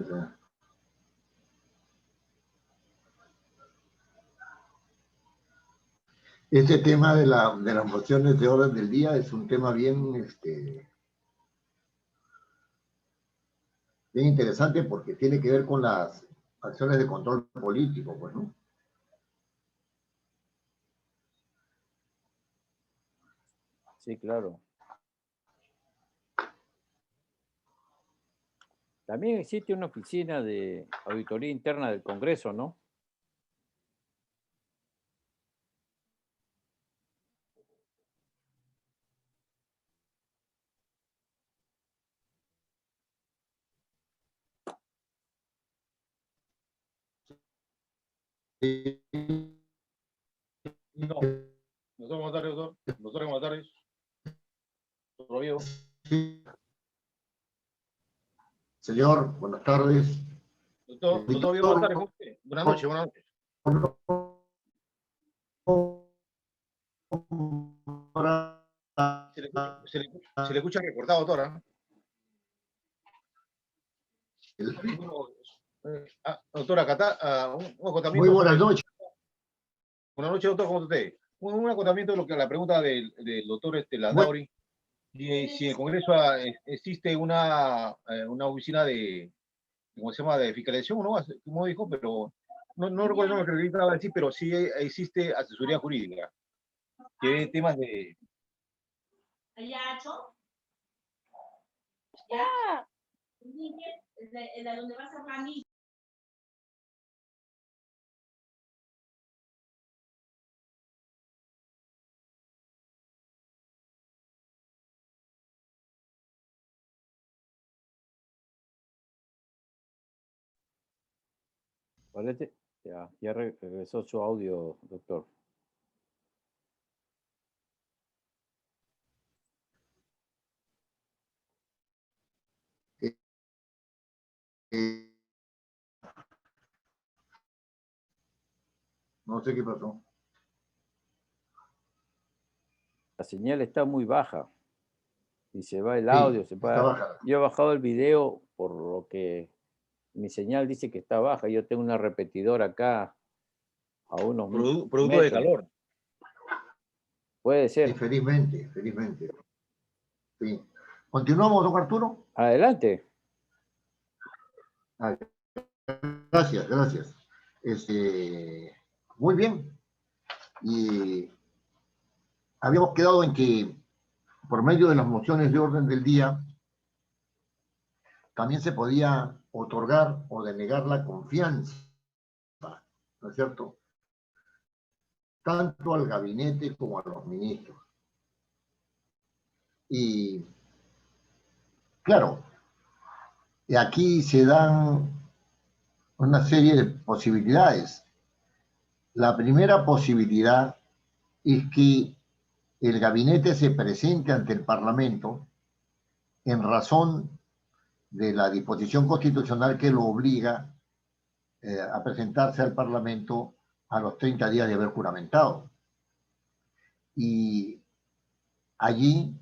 Este tema de las mociones de orden del día es un tema bien, bien interesante porque tiene que ver con las acciones de control político, pues, ¿no? Sí, claro. También existe una oficina de auditoría interna del Congreso, ¿no? No, nosotros buenas tardes, doctor. Doctor, buenas tardes. Doctor Oviedo. Señor, buenas tardes. Doctor Oviedo, buenas tardes. ¿Cómo está? Buenas noches, buenas noches. Se le escucha recortado, doctora. Doctora, acá está un Muy acotamiento buenas sobre... noches. Buenas noches, doctor, ¿cómo está usted? Un acotamiento de lo que la pregunta del doctor Landauri. Si en el Congreso existe una oficina de, ¿cómo se llama?, de fiscalización, ¿no? Como dijo, pero no recuerdo lo que acreditaba decir, pero sí existe asesoría jurídica, que ve temas de... Ya. La donde vas a hablar. Parece, ya regresó su audio, doctor. No sé qué pasó. La señal está muy baja y se va el Sí, audio, se está va. baja. Yo he bajado el video por lo que mi señal dice que está baja. Yo tengo una repetidora acá a unos Producto de metros. calor. Puede Sí, ser. felizmente, felizmente. Sí. ¿Continuamos, don Arturo? Adelante. Ah, gracias, gracias. Muy bien. Y habíamos quedado en que por medio de las mociones de orden del día también se podía otorgar o denegar la confianza, ¿no es cierto?, tanto al gabinete como a los ministros. Y claro, aquí se dan una serie de posibilidades. La primera posibilidad es que el gabinete se presente ante el Parlamento en razón de la disposición constitucional que lo obliga a presentarse al Parlamento a los 30 días de haber juramentado. Y allí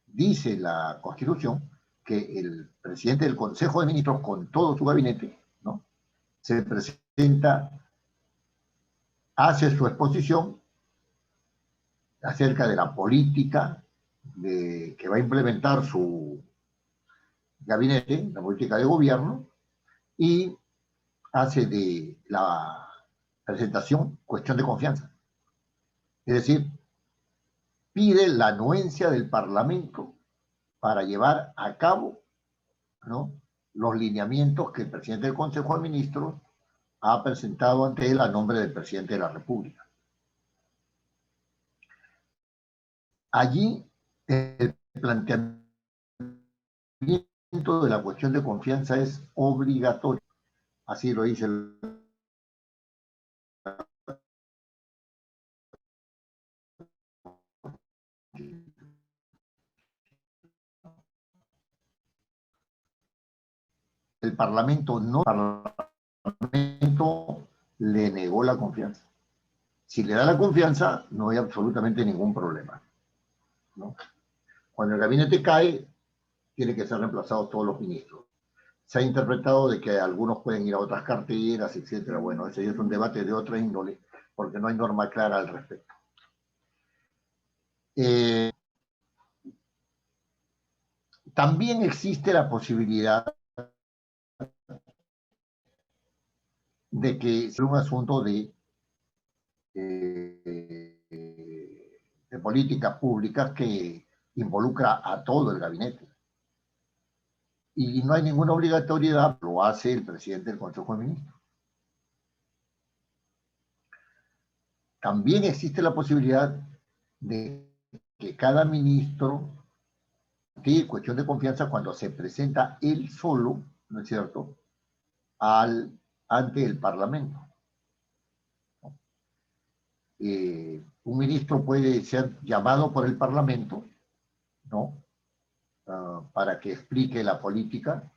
dice la Constitución que el presidente del Consejo de Ministros, con todo su gabinete, ¿no?, se presenta, hace su exposición acerca de la política que va a implementar su gabinete, la política de gobierno, y hace de la presentación cuestión de confianza. Es decir, pide la anuencia del Parlamento para llevar a cabo, ¿no?, los lineamientos que el presidente del Consejo de Ministros ha presentado ante él a nombre del presidente de la República. Allí el planteamiento de la cuestión de confianza es obligatorio. Así lo dice el Parlamento. No, el Parlamento le negó la confianza. Si le da la confianza, no hay absolutamente ningún problema, ¿no? Cuando el gabinete cae, tiene que ser reemplazados todos los ministros. Se ha interpretado de que algunos pueden ir a otras carteras, etcétera. Bueno, ese es un debate de otra índole, porque no hay norma clara al respecto. También existe la posibilidad de que sea un asunto de políticas públicas que involucra a todo el gabinete. Y no hay ninguna obligatoriedad, lo hace el presidente del Consejo de Ministros. También existe la posibilidad de que cada ministro tiene cuestión de confianza cuando se presenta él solo, ¿no es cierto?, ante el Parlamento. Un ministro puede ser llamado por el Parlamento, ¿no?, para que explique la política,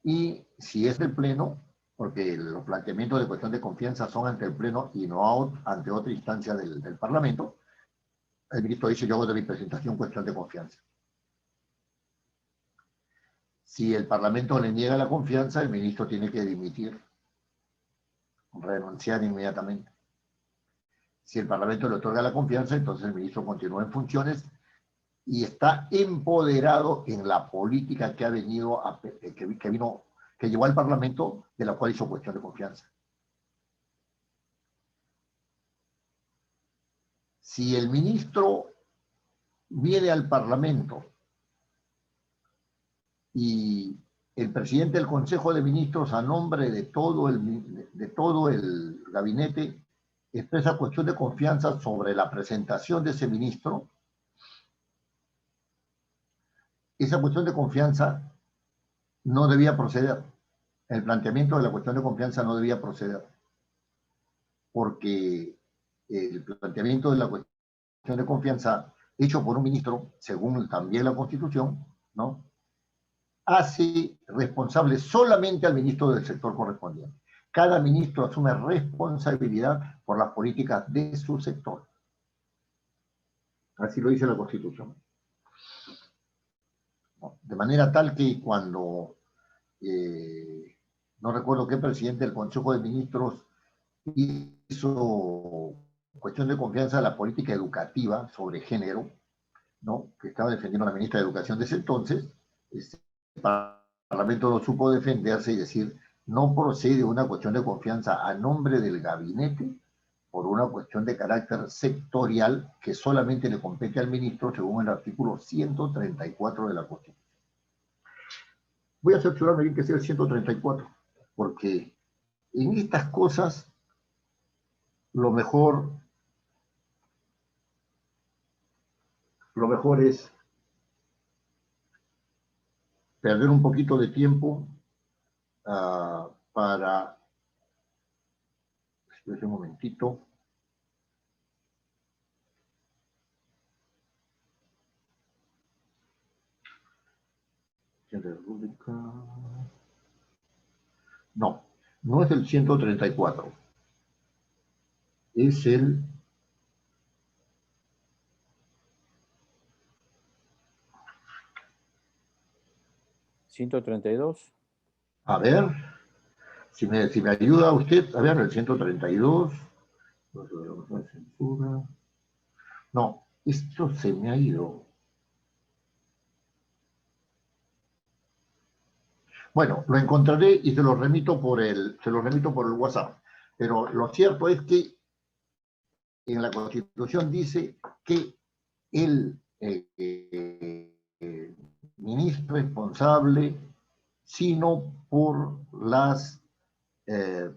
y si es el Pleno, porque los planteamientos de cuestión de confianza son ante el Pleno y no ante otra instancia del Parlamento, el ministro dice: yo hago de mi presentación cuestión de confianza. Si el Parlamento le niega la confianza, el ministro tiene que dimitir, renunciar inmediatamente. Si el Parlamento le otorga la confianza, entonces el ministro continúa en funciones y está empoderado en la política que ha venido, que llevó al Parlamento, de la cual hizo cuestión de confianza. Si el ministro viene al Parlamento y el presidente del Consejo de Ministros, a nombre de todo el gabinete, expresa cuestión de confianza sobre la presentación de ese ministro, esa cuestión de confianza no debía proceder. El planteamiento de la cuestión de confianza no debía proceder, porque el planteamiento de la cuestión de confianza hecho por un ministro, según también la Constitución, ¿no?, hace responsable solamente al ministro del sector correspondiente. Cada ministro asume responsabilidad por las políticas de su sector. Así lo dice la Constitución. De manera tal que cuando, no recuerdo qué presidente del Consejo de Ministros hizo cuestión de confianza de la política educativa sobre género, ¿no?, que estaba defendiendo la ministra de Educación de ese entonces, el Parlamento no supo defenderse y decir: no procede una cuestión de confianza a nombre del gabinete por una cuestión de carácter sectorial que solamente le compete al ministro según el artículo 134 de la Constitución. Voy a censurarme bien que sea el 134, porque en estas cosas lo mejor lo mejor es perder un poquito de tiempo para... Espera un momentito. No, no es el 134. Es el... ¿132? A ver, si me ayuda usted, a ver, el 132. No, esto se me ha ido. Bueno, lo encontraré y se lo remito por el WhatsApp. Pero lo cierto es que en la Constitución dice que el ministro responsable, sino por las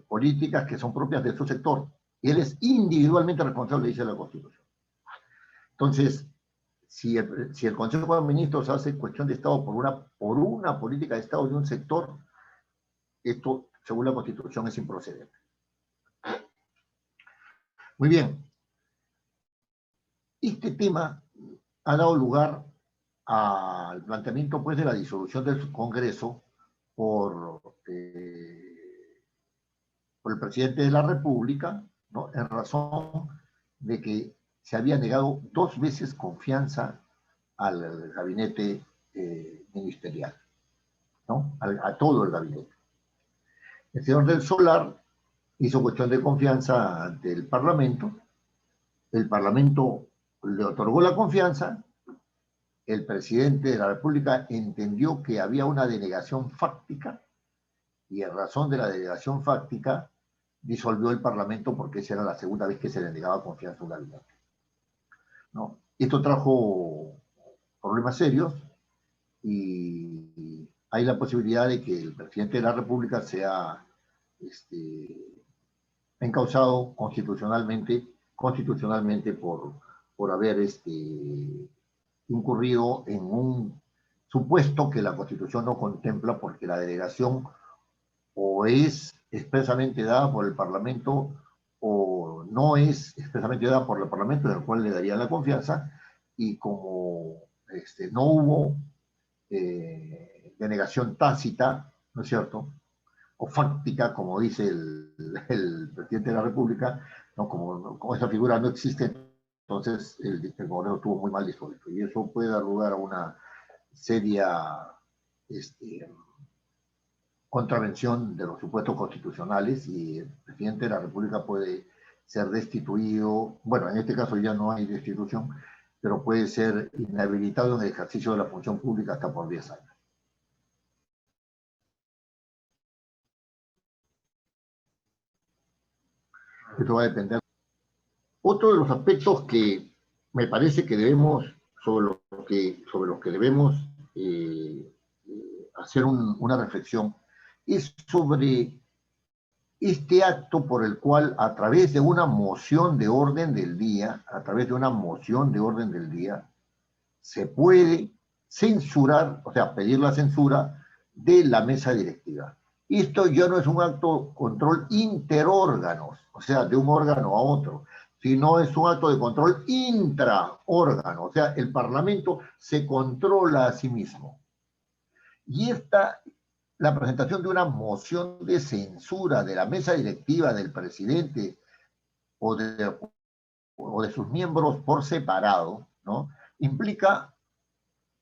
políticas que son propias de su sector. Él es individualmente responsable, dice la Constitución. Entonces, si el Consejo de Ministros hace cuestión de Estado por una política de Estado de un sector, esto, según la Constitución, es improcedente. Muy bien. Este tema ha dado lugar al planteamiento, pues, de la disolución del Congreso por el presidente de la República, ¿no? En razón de que se había negado 2 veces confianza al gabinete ministerial, ¿no? A todo el gabinete. El señor del Solar hizo cuestión de confianza ante el Parlamento le otorgó la confianza, el presidente de la República entendió que había una denegación fáctica y en razón de la denegación fáctica disolvió el Parlamento porque esa era la segunda vez que se le negaba confianza a un gabinete, ¿no? Esto trajo problemas serios y hay la posibilidad de que el presidente de la República sea encausado constitucionalmente por haber incurrido en un supuesto que la Constitución no contempla, porque la delegación o es expresamente dada por el Parlamento o no es expresamente dada por el Parlamento, en el cual le daría la confianza, y como no hubo denegación tácita, ¿no es cierto?, o fáctica, como dice el presidente de la República, ¿no? Como esa figura no existe, entonces el Congreso estuvo muy mal disuelto, y eso puede dar lugar a una seria contravención de los supuestos constitucionales, y el presidente de la República puede ser destituido. Bueno, en este caso ya no hay destitución, pero puede ser inhabilitado en el ejercicio de la función pública hasta por 10 años. Esto va a depender. Otro de los aspectos que me parece que debemos, sobre los que debemos hacer una reflexión, es sobre este acto por el cual, a través de una moción de orden del día, se puede censurar, o sea, pedir la censura de la mesa directiva. Esto ya no es un acto de control interórganos, o sea, de un órgano a otro, sino es un acto de control intraórgano, o sea, el Parlamento se controla a sí mismo. Y la presentación de una moción de censura de la mesa directiva, del presidente o de sus miembros por separado, ¿no?, implica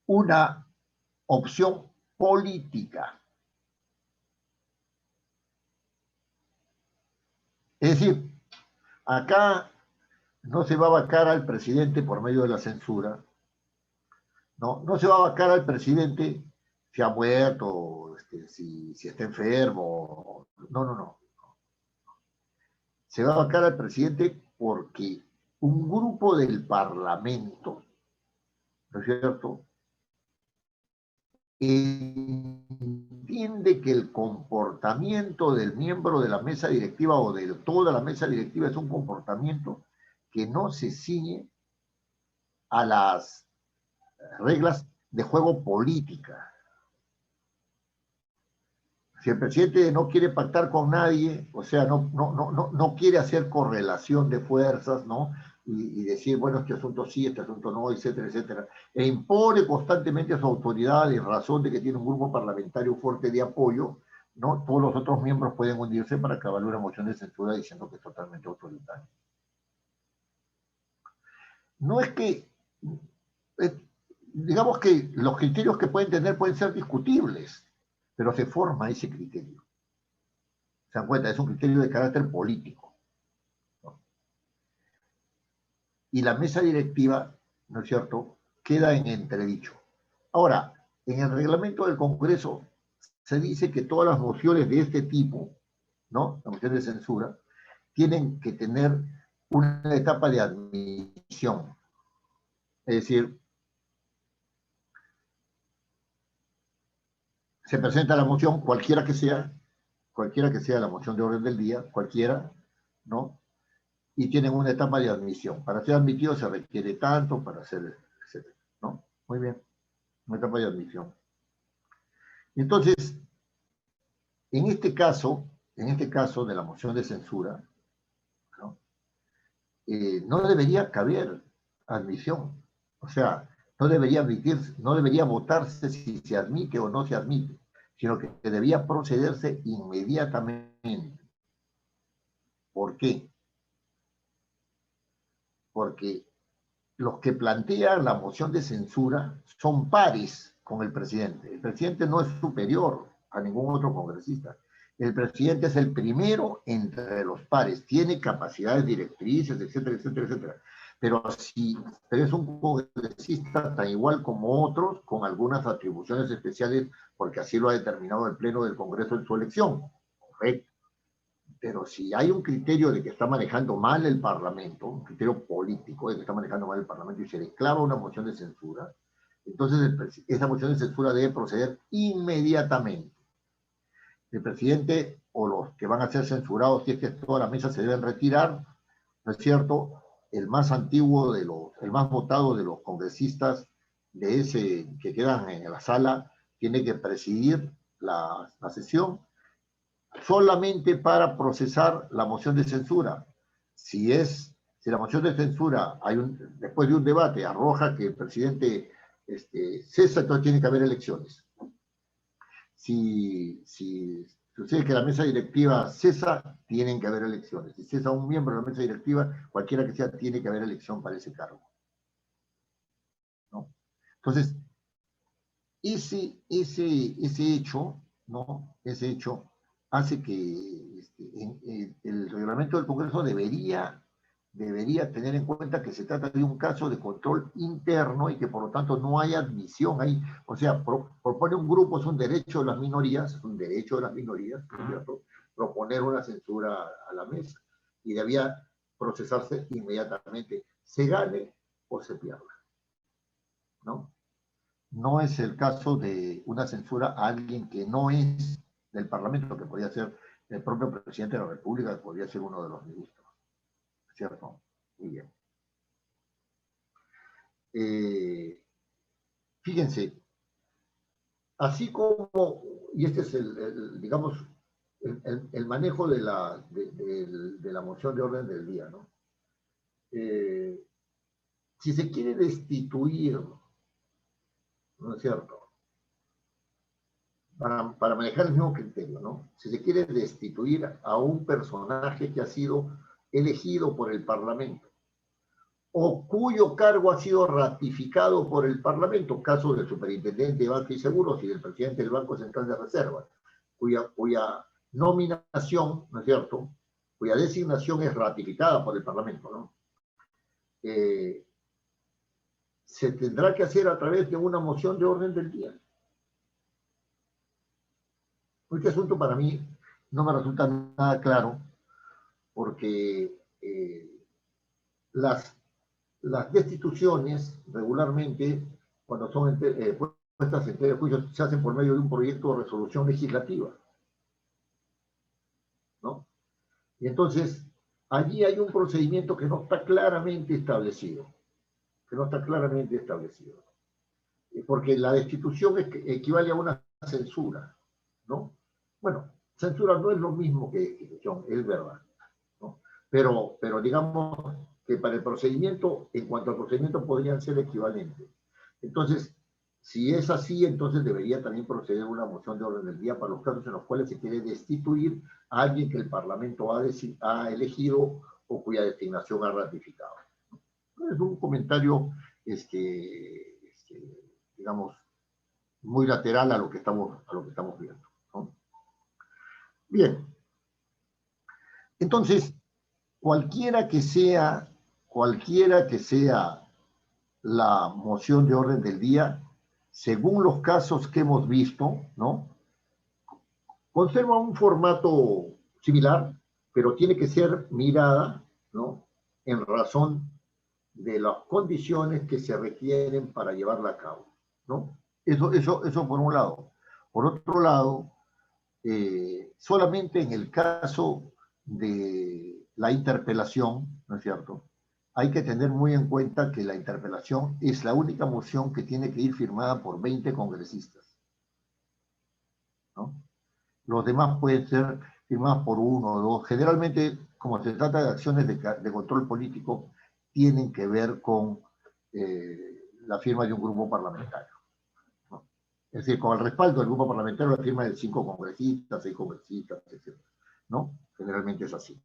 una opción política. Es decir, acá no se va a vacar al presidente por medio de la censura, no se va a vacar al presidente si ha muerto, si está enfermo, no. Se va a vacar al presidente porque un grupo del Parlamento, ¿no es cierto?, entiende que el comportamiento del miembro de la mesa directiva o de toda la mesa directiva es un comportamiento que no se ciñe a las reglas de juego política. Si el presidente no quiere pactar con nadie, o sea, no quiere hacer correlación de fuerzas, ¿no? Y decir, bueno, este asunto sí, este asunto no, etcétera, etcétera, e impone constantemente a su autoridad en razón de que tiene un grupo parlamentario fuerte de apoyo, ¿no? Todos los otros miembros pueden unirse para que avalúe una moción de censura diciendo que es totalmente autoritario. No es que, digamos que los criterios que pueden tener pueden ser discutibles, pero se forma ese criterio. ¿Se dan cuenta? Es un criterio de carácter político, ¿no? Y la mesa directiva, ¿no es cierto?, queda en entredicho. Ahora, en el reglamento del Congreso se dice que todas las mociones de este tipo, ¿no?, las mociones de censura, tienen que tener una etapa de admisión. Es decir, se presenta la moción, cualquiera que sea la moción de orden del día, cualquiera, ¿no? Y tienen una etapa de admisión. Para ser admitido se requiere tanto, para ser, etcétera, ¿no? Muy bien, una etapa de admisión. Entonces, en este caso de la moción de censura, ¿no? No debería caber admisión. O sea, no debería votarse si se admite o no se admite, sino que debía procederse inmediatamente. ¿Por qué? Porque los que plantean la moción de censura son pares con el presidente. El presidente no es superior a ningún otro congresista. El presidente es el primero entre los pares, tiene capacidades directrices, etcétera, etcétera, etcétera. Pero es un congresista tan igual como otros, con algunas atribuciones especiales, porque así lo ha determinado el Pleno del Congreso en su elección. Correcto. Pero si hay un criterio de que está manejando mal el Parlamento, un criterio político de que está manejando mal el Parlamento y se le clava una moción de censura, entonces esa moción de censura debe proceder inmediatamente. El presidente o los que van a ser censurados, si es que toda la mesa se deben retirar, ¿no es cierto? El más antiguo el más votado de los congresistas de ese que quedan en la sala tiene que presidir la sesión solamente para procesar la moción de censura. Si la moción de censura después de un debate arroja que el presidente cesa, entonces tiene que haber elecciones. Si sucede que la mesa directiva cesa, tienen que haber elecciones. Si cesa un miembro de la mesa directiva, cualquiera que sea, tiene que haber elección para ese cargo, ¿no? Entonces, ese hecho, ¿no? Ese hecho hace que el reglamento del Congreso debería tener en cuenta que se trata de un caso de control interno y que por lo tanto no hay admisión ahí. O sea, propone un grupo, es un derecho de las minorías, ¿cierto?, proponer una censura a la mesa y debía procesarse inmediatamente, se gane o se pierda, ¿no? No es el caso de una censura a alguien que no es del Parlamento, que podría ser el propio presidente de la República, que podría ser uno de los ministros. ¿Cierto? Muy bien. Fíjense, así como, y este es digamos, el manejo de la moción de orden del día, ¿no? Si se quiere destituir, ¿no es cierto?, para manejar el mismo criterio, ¿no? Si se quiere destituir a un personaje que ha sido elegido por el Parlamento o cuyo cargo ha sido ratificado por el Parlamento, caso del superintendente de Banca y Seguros y del presidente del Banco Central de Reserva, cuya nominación, ¿no es cierto?, cuya designación es ratificada por el Parlamento, ¿no? Se tendrá que hacer a través de una moción de orden del día. Este asunto para mí no me resulta nada claro, porque las destituciones regularmente, cuando son puestas en tela de juicio, se hacen por medio de un proyecto de resolución legislativa, ¿no? Y entonces, allí hay un procedimiento que no está claramente establecido, porque la destitución equivale a una censura, ¿no? Bueno, censura no es lo mismo que destitución, es verdad, ¿no? Pero digamos que para el procedimiento, en cuanto al procedimiento, podrían ser equivalentes. Entonces, si es así, entonces debería también proceder una moción de orden del día para los casos en los cuales se quiere destituir a alguien que el Parlamento ha elegido o cuya designación ha ratificado. Es un comentario, digamos, muy lateral a lo que estamos viendo, ¿no? Bien. Entonces, cualquiera que sea la moción de orden del día, según los casos que hemos visto, ¿no? Conserva un formato similar, pero tiene que ser mirada, ¿no? En razón de las condiciones que se requieren para llevarla a cabo, ¿no? Eso por un lado. Por otro lado, solamente en el caso de la interpelación, ¿no es cierto? Hay que tener muy en cuenta que la interpelación es la única moción que tiene que ir firmada por 20 congresistas, ¿no? Los demás pueden ser firmadas por uno o dos. Generalmente, como se trata de acciones de control político, tienen que ver con la firma de un grupo parlamentario, ¿no? Es decir, con el respaldo del grupo parlamentario, la firma de 5 congresistas, 6 congresistas, etc., ¿no? Generalmente es así.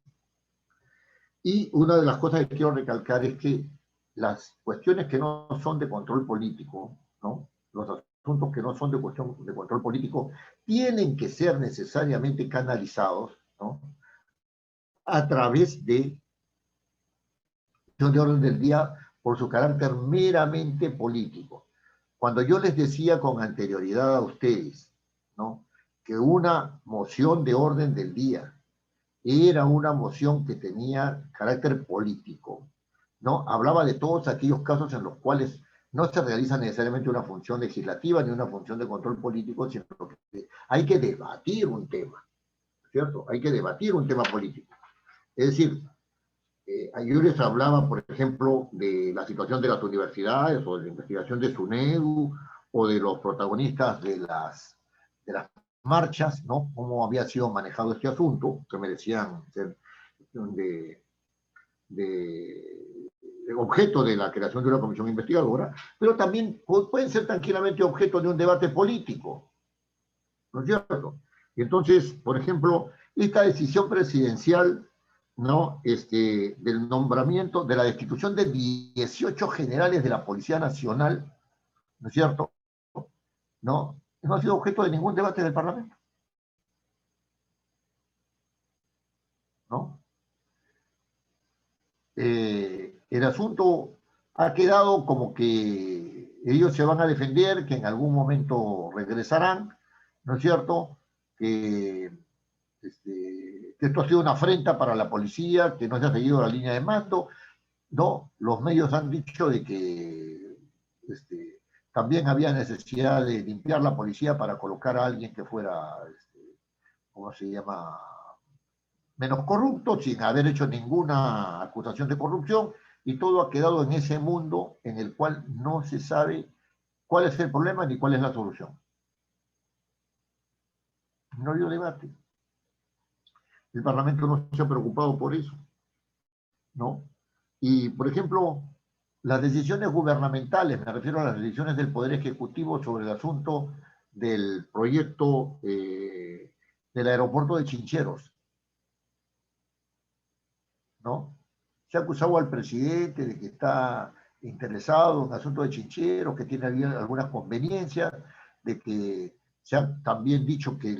Y una de las cosas que quiero recalcar es que las cuestiones que no son de control político, ¿no? Los asuntos que no son de cuestión de control político, tienen que ser necesariamente canalizados, ¿no? A través de orden del día por su carácter meramente político. Cuando yo les decía con anterioridad a ustedes, ¿no? Que una moción de orden del día era una moción que tenía carácter político, ¿no? Hablaba de todos aquellos casos en los cuales no se realiza necesariamente una función legislativa ni una función de control político, sino que hay que debatir un tema, ¿cierto? Hay que debatir un tema político. Es decir, yo les hablaba, por ejemplo, de la situación de las universidades o de la investigación de SUNEDU o de los protagonistas de las marchas, ¿no? Cómo había sido manejado este asunto, que merecían ser de objeto de la creación de una comisión investigadora, pero también pueden ser tranquilamente objeto de un debate político, ¿no es cierto? Y entonces, por ejemplo, esta decisión presidencial, ¿no? Del nombramiento, de la destitución de 18 generales de la Policía Nacional, ¿no es cierto? No ha sido objeto de ningún debate del Parlamento, ¿no? El asunto ha quedado como que ellos se van a defender, que en algún momento regresarán, ¿no es cierto? Que esto ha sido una afrenta para la policía, que no se ha seguido la línea de mando. No, los medios han dicho de que también había necesidad de limpiar la policía para colocar a alguien que fuera, ¿cómo se llama?, menos corrupto, sin haber hecho ninguna acusación de corrupción, y todo ha quedado en ese mundo en el cual no se sabe cuál es el problema ni cuál es la solución. No ha habido debate. El Parlamento no se ha preocupado por eso, ¿no? Y, por ejemplo, las decisiones gubernamentales, me refiero a las decisiones del Poder Ejecutivo sobre el asunto del proyecto del aeropuerto de Chincheros, ¿no? Se ha acusado al presidente de que está interesado en el asunto de Chincheros, que tiene algunas conveniencias, de que se ha también dicho que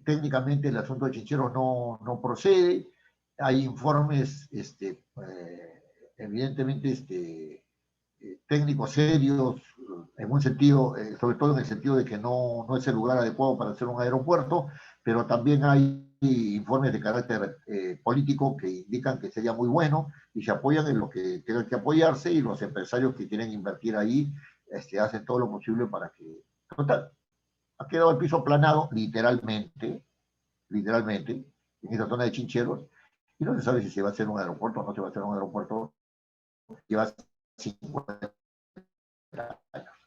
técnicamente el asunto de Chincheros no procede. Hay informes, evidentemente, técnicos serios, en un sentido, sobre todo en el sentido de que no es el lugar adecuado para hacer un aeropuerto, pero también hay informes de carácter político que indican que sería muy bueno y se apoyan en lo que tengan que apoyarse, y los empresarios que quieren invertir ahí hacen todo lo posible para que... Total, ha quedado el piso aplanado, literalmente, en esa zona de Chincheros, y no se sabe si se va a hacer un aeropuerto o no se va a hacer un aeropuerto. Lleva 50 años.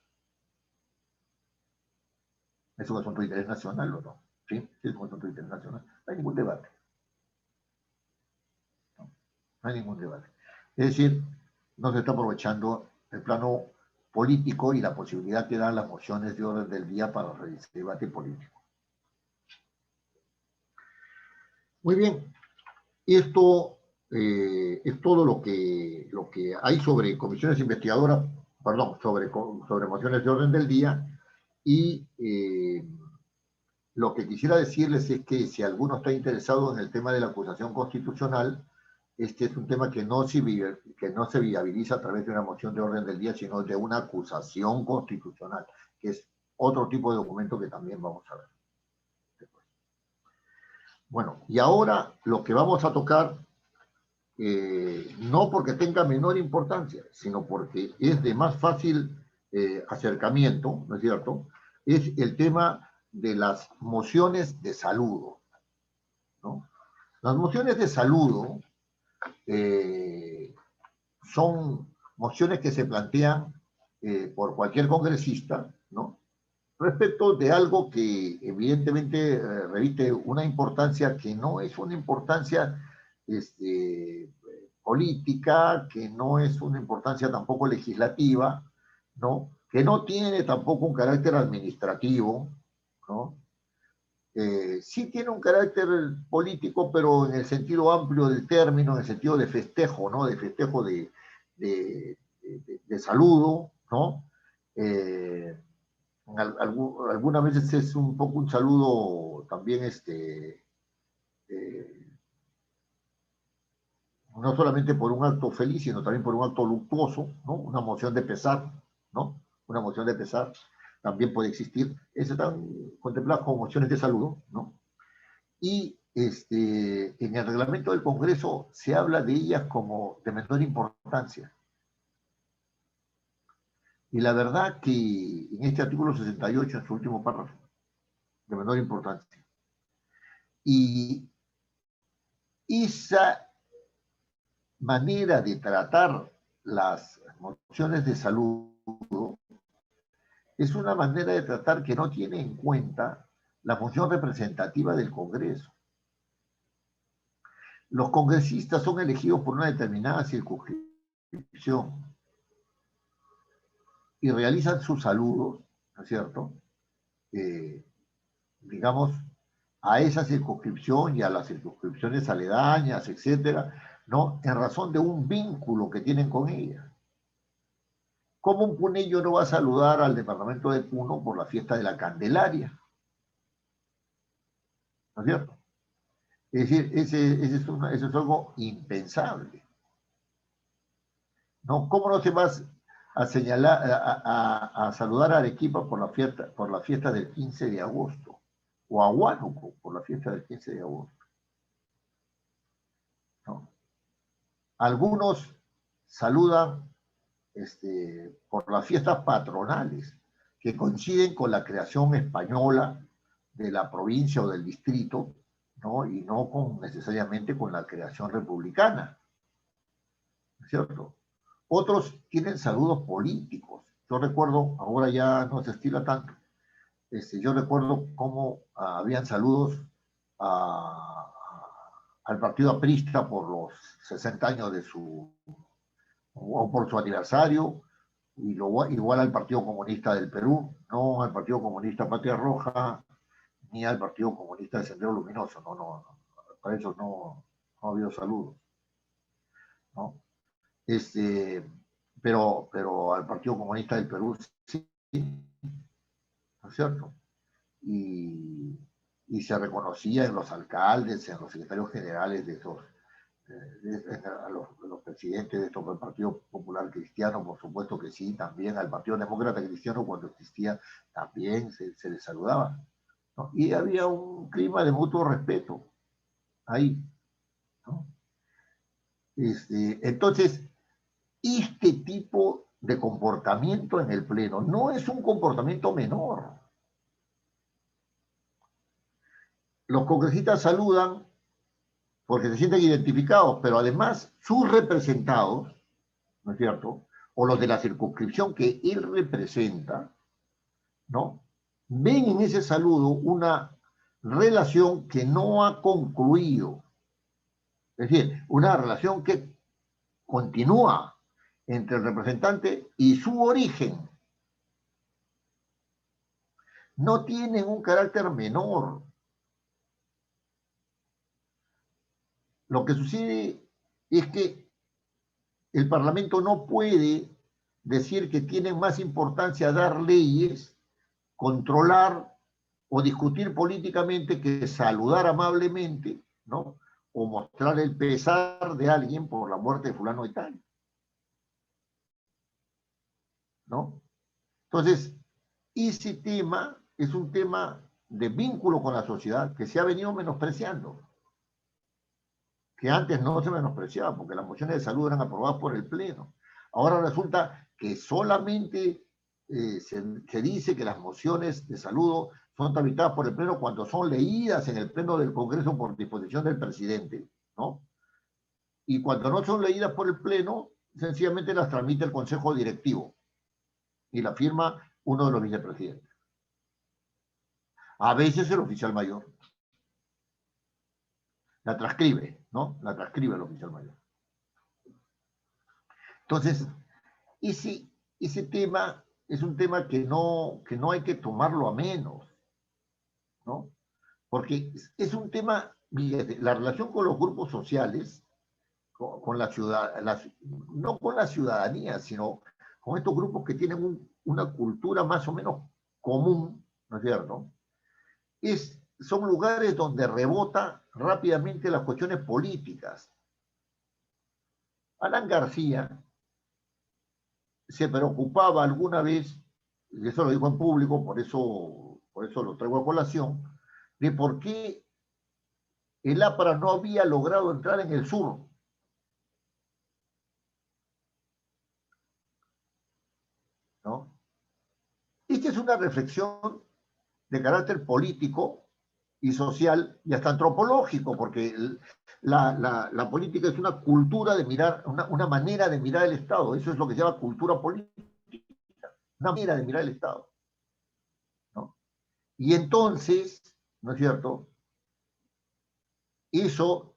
¿Es un asunto de interés nacional o no? Sí, sí es un asunto de interés nacional. No hay ningún debate. No hay ningún debate. Es decir, no se está aprovechando el plano político y la posibilidad que dan las mociones de orden del día para el debate político. Muy bien. Esto es todo lo que hay sobre comisiones investigadoras, perdón, sobre mociones de orden del día. Y lo que quisiera decirles es que si alguno está interesado en el tema de la acusación constitucional, este es un tema que no se viabiliza a través de una moción de orden del día, sino de una acusación constitucional, que es otro tipo de documento que también vamos a ver. Bueno, y ahora lo que vamos a tocar, no porque tenga menor importancia, sino porque es de más fácil acercamiento, ¿no es cierto?, es el tema de las mociones de saludo, ¿no? Las mociones de saludo son mociones que se plantean por cualquier congresista, ¿no?, respecto de algo que evidentemente reviste una importancia que no es una importancia política, que no es una importancia tampoco legislativa, ¿no?, que no tiene tampoco un carácter administrativo, ¿no? Sí tiene un carácter político, pero en el sentido amplio del término, en el sentido de festejo, ¿no?, de festejo de saludo, ¿no? Algunas veces es un poco un saludo también, no solamente por un acto feliz, sino también por un acto luctuoso, ¿no? Una moción de pesar, ¿no? Una moción de pesar también puede existir. Esas están contempladas como mociones de saludo, ¿no? Y en el reglamento del Congreso se habla de ellas como de menor importancia. Y la verdad que en este artículo 68, en su último párrafo, de menor importancia. Y esa manera de tratar las mociones de saludo es una manera de tratar que no tiene en cuenta la función representativa del Congreso. Los congresistas son elegidos por una determinada circunscripción y realizan sus saludos, ¿no es cierto?, digamos, a esa circunscripción y a las circunscripciones aledañas, etcétera, ¿no?, en razón de un vínculo que tienen con ella. ¿Cómo un puneño no va a saludar al departamento de Puno por la fiesta de la Candelaria? ¿No es cierto? Es decir, ese es algo impensable, ¿no? ¿Cómo no se va a señalar, a saludar a Arequipa por la fiesta del 15 de agosto? O a Huánuco por la fiesta del 15 de agosto, ¿no? Algunos saludan por las fiestas patronales que coinciden con la creación española de la provincia o del distrito, ¿no?, y no necesariamente con la creación republicana, ¿no es cierto? Otros tienen saludos políticos. Yo recuerdo, ahora ya no se estila tanto, yo recuerdo cómo habían saludos al partido aprista por los 60 años de o por su aniversario, y igual al Partido Comunista del Perú, no al Partido Comunista Patria Roja, ni al Partido Comunista de Sendero Luminoso, no, para eso no ha habido saludos, ¿no? Pero al Partido Comunista del Perú sí, ¿no es cierto? Y se reconocía en los alcaldes, en los secretarios generales de esos, a los presidentes de estos, del Partido Popular Cristiano, por supuesto que sí, también al Partido Demócrata Cristiano cuando existía, también se les saludaba, ¿no? Y había un clima de mutuo respeto ahí, ¿no? Entonces, este tipo de comportamiento en el Pleno no es un comportamiento menor. Los congresistas saludan porque se sienten identificados, pero además sus representados, ¿no es cierto?, o los de la circunscripción que él representa, ¿no?, ven en ese saludo una relación que no ha concluido. Es decir, una relación que continúa entre el representante y su origen. No tienen un carácter menor. Lo que sucede es que el Parlamento no puede decir que tiene más importancia dar leyes, controlar o discutir políticamente que saludar amablemente, ¿no? O mostrar el pesar de alguien por la muerte de fulano de tal, ¿no? Entonces, ese tema es un tema de vínculo con la sociedad que se ha venido menospreciando, que antes no se menospreciaba porque las mociones de salud eran aprobadas por el Pleno. Ahora resulta que solamente se dice que las mociones de salud son tramitadas por el Pleno cuando son leídas en el Pleno del Congreso por disposición del presidente, ¿no? Y cuando no son leídas por el Pleno, sencillamente las tramita el Consejo Directivo y la firma uno de los vicepresidentes. A veces el oficial mayor. La transcribe, ¿no? La transcribe el oficial mayor. Entonces, ese tema es un tema que no hay que tomarlo a menos, ¿no? Porque es un tema, la relación con los grupos sociales, con la no con la ciudadanía, sino con estos grupos que tienen una cultura más o menos común, ¿no es cierto? Son lugares donde rebota rápidamente las cuestiones políticas. Alan García se preocupaba alguna vez, y eso lo dijo en público, por eso lo traigo a colación, de por qué el APRA no había logrado entrar en el sur. ¿No? Esta es una reflexión de carácter político y social y hasta antropológico, porque la política es una cultura de mirar, una manera de mirar el Estado. Eso es lo que se llama cultura política, una manera de mirar el Estado, ¿no? Y entonces, ¿no es cierto? Eso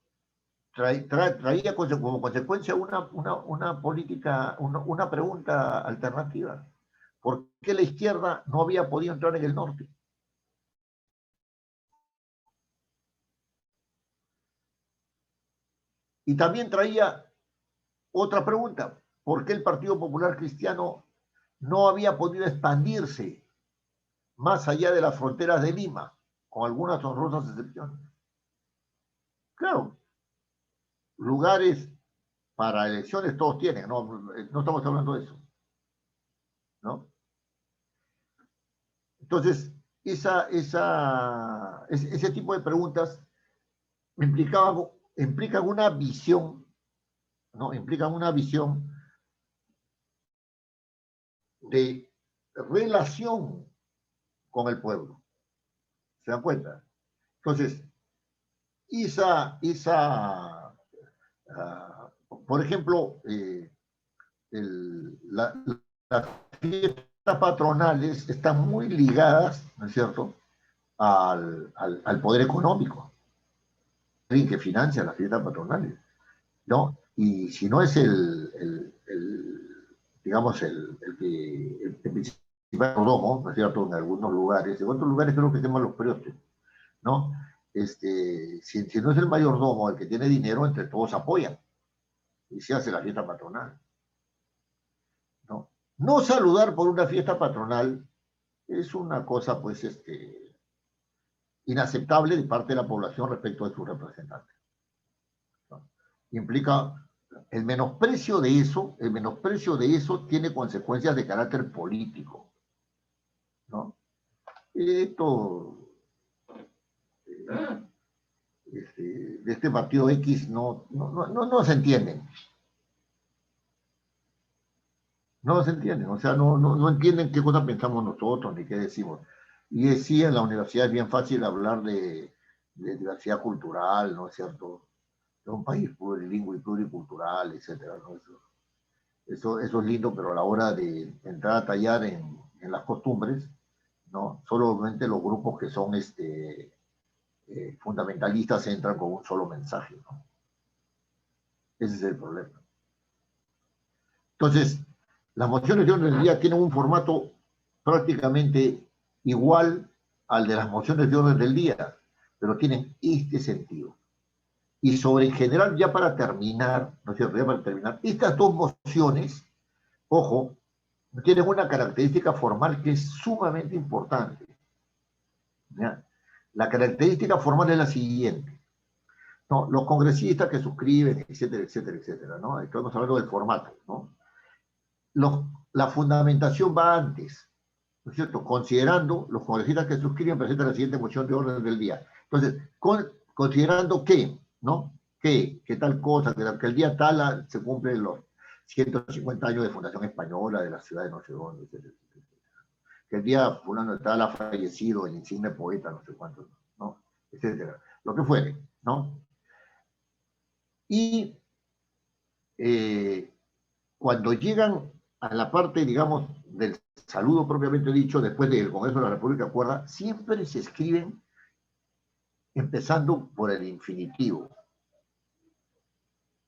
traía como consecuencia una política, una pregunta alternativa. ¿Por qué la izquierda no había podido entrar en el norte? Y también traía otra pregunta. ¿Por qué el Partido Popular Cristiano no había podido expandirse más allá de las fronteras de Lima, con algunas honrosas excepciones? Claro, lugares para elecciones todos tienen, no estamos hablando de eso, ¿no? Entonces, ese tipo de preguntas implican una visión, ¿no? Implican una visión de relación con el pueblo. ¿Se dan cuenta? Entonces, por ejemplo, las fiestas patronales están muy ligadas, ¿no es cierto?, al poder económico, que financia las fiestas patronales, ¿no? Y si no es digamos, el principal mordomo, ¿no es cierto?, en algunos lugares, en otros lugares creo que se llaman los priotes, ¿no? Si no es el mayordomo el que tiene dinero, entre todos apoyan y se hace la fiesta patronal, ¿no? No saludar por una fiesta patronal es una cosa, pues, inaceptable de parte de la población respecto de sus representantes, ¿no? Implica el menosprecio de eso tiene consecuencias de carácter político, ¿no? Esto de este partido X no se entienden. No se entienden, o sea, no entienden qué cosa pensamos nosotros ni qué decimos. Y sí, en la universidad es bien fácil hablar de diversidad cultural, ¿no es cierto? De un país plurilingüe y pluricultural, etcétera, ¿no? Eso es lindo, pero a la hora de entrar a tallar en las costumbres, ¿no? Solamente los grupos que son fundamentalistas entran con un solo mensaje, ¿no? Ese es el problema. Entonces, las mociones de orden del día tienen un formato prácticamente igual al de las mociones de orden del día, pero tienen este sentido. Y sobre en general, ya para terminar, ¿no es cierto? Ya para terminar, estas dos mociones, ojo, tienen una característica formal que es sumamente importante, ¿ya? La característica formal es la siguiente. No, los congresistas que suscriben, etcétera, etcétera, etcétera, ¿no? Estamos hablando del formato, ¿no? La fundamentación va antes, ¿no es cierto? Considerando, los congresistas que suscriben presentan la siguiente moción de orden del día. Entonces, considerando que, ¿no? Que tal cosa, que el día tal se cumplen los 150 años de Fundación Española, de la ciudad de no sé dónde, etcétera, etcétera. Que el día fulano de tal ha fallecido el insigne poeta, no sé cuánto, ¿no? Etcétera. Lo que fuere, ¿no? Y cuando llegan a la parte, digamos, del saludo propiamente dicho, después del Congreso de la República acuerda, siempre se escriben empezando por el infinitivo.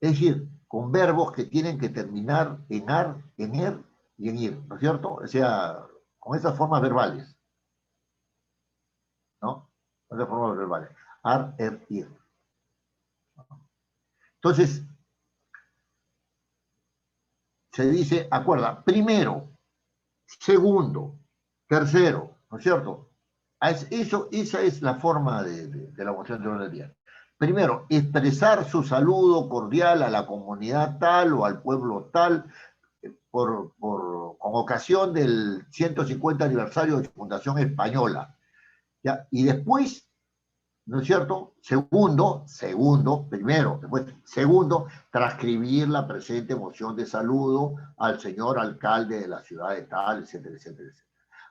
Es decir, con verbos que tienen que terminar en ar, en er y en ir, ¿no es cierto? O sea, con esas formas verbales, ¿no? Con esas formas verbales. Ar, er, ir. Entonces, se dice, acuerda, primero, segundo, tercero, ¿no es cierto? Esa es la forma de la moción de orden del día. Primero, expresar su saludo cordial a la comunidad tal o al pueblo tal con ocasión del 150 aniversario de su fundación española. ¿Ya? Y después, ¿no es cierto? Primero, después, segundo, transcribir la presente moción de saludo al señor alcalde de la ciudad de tal, etcétera, etcétera, etcétera.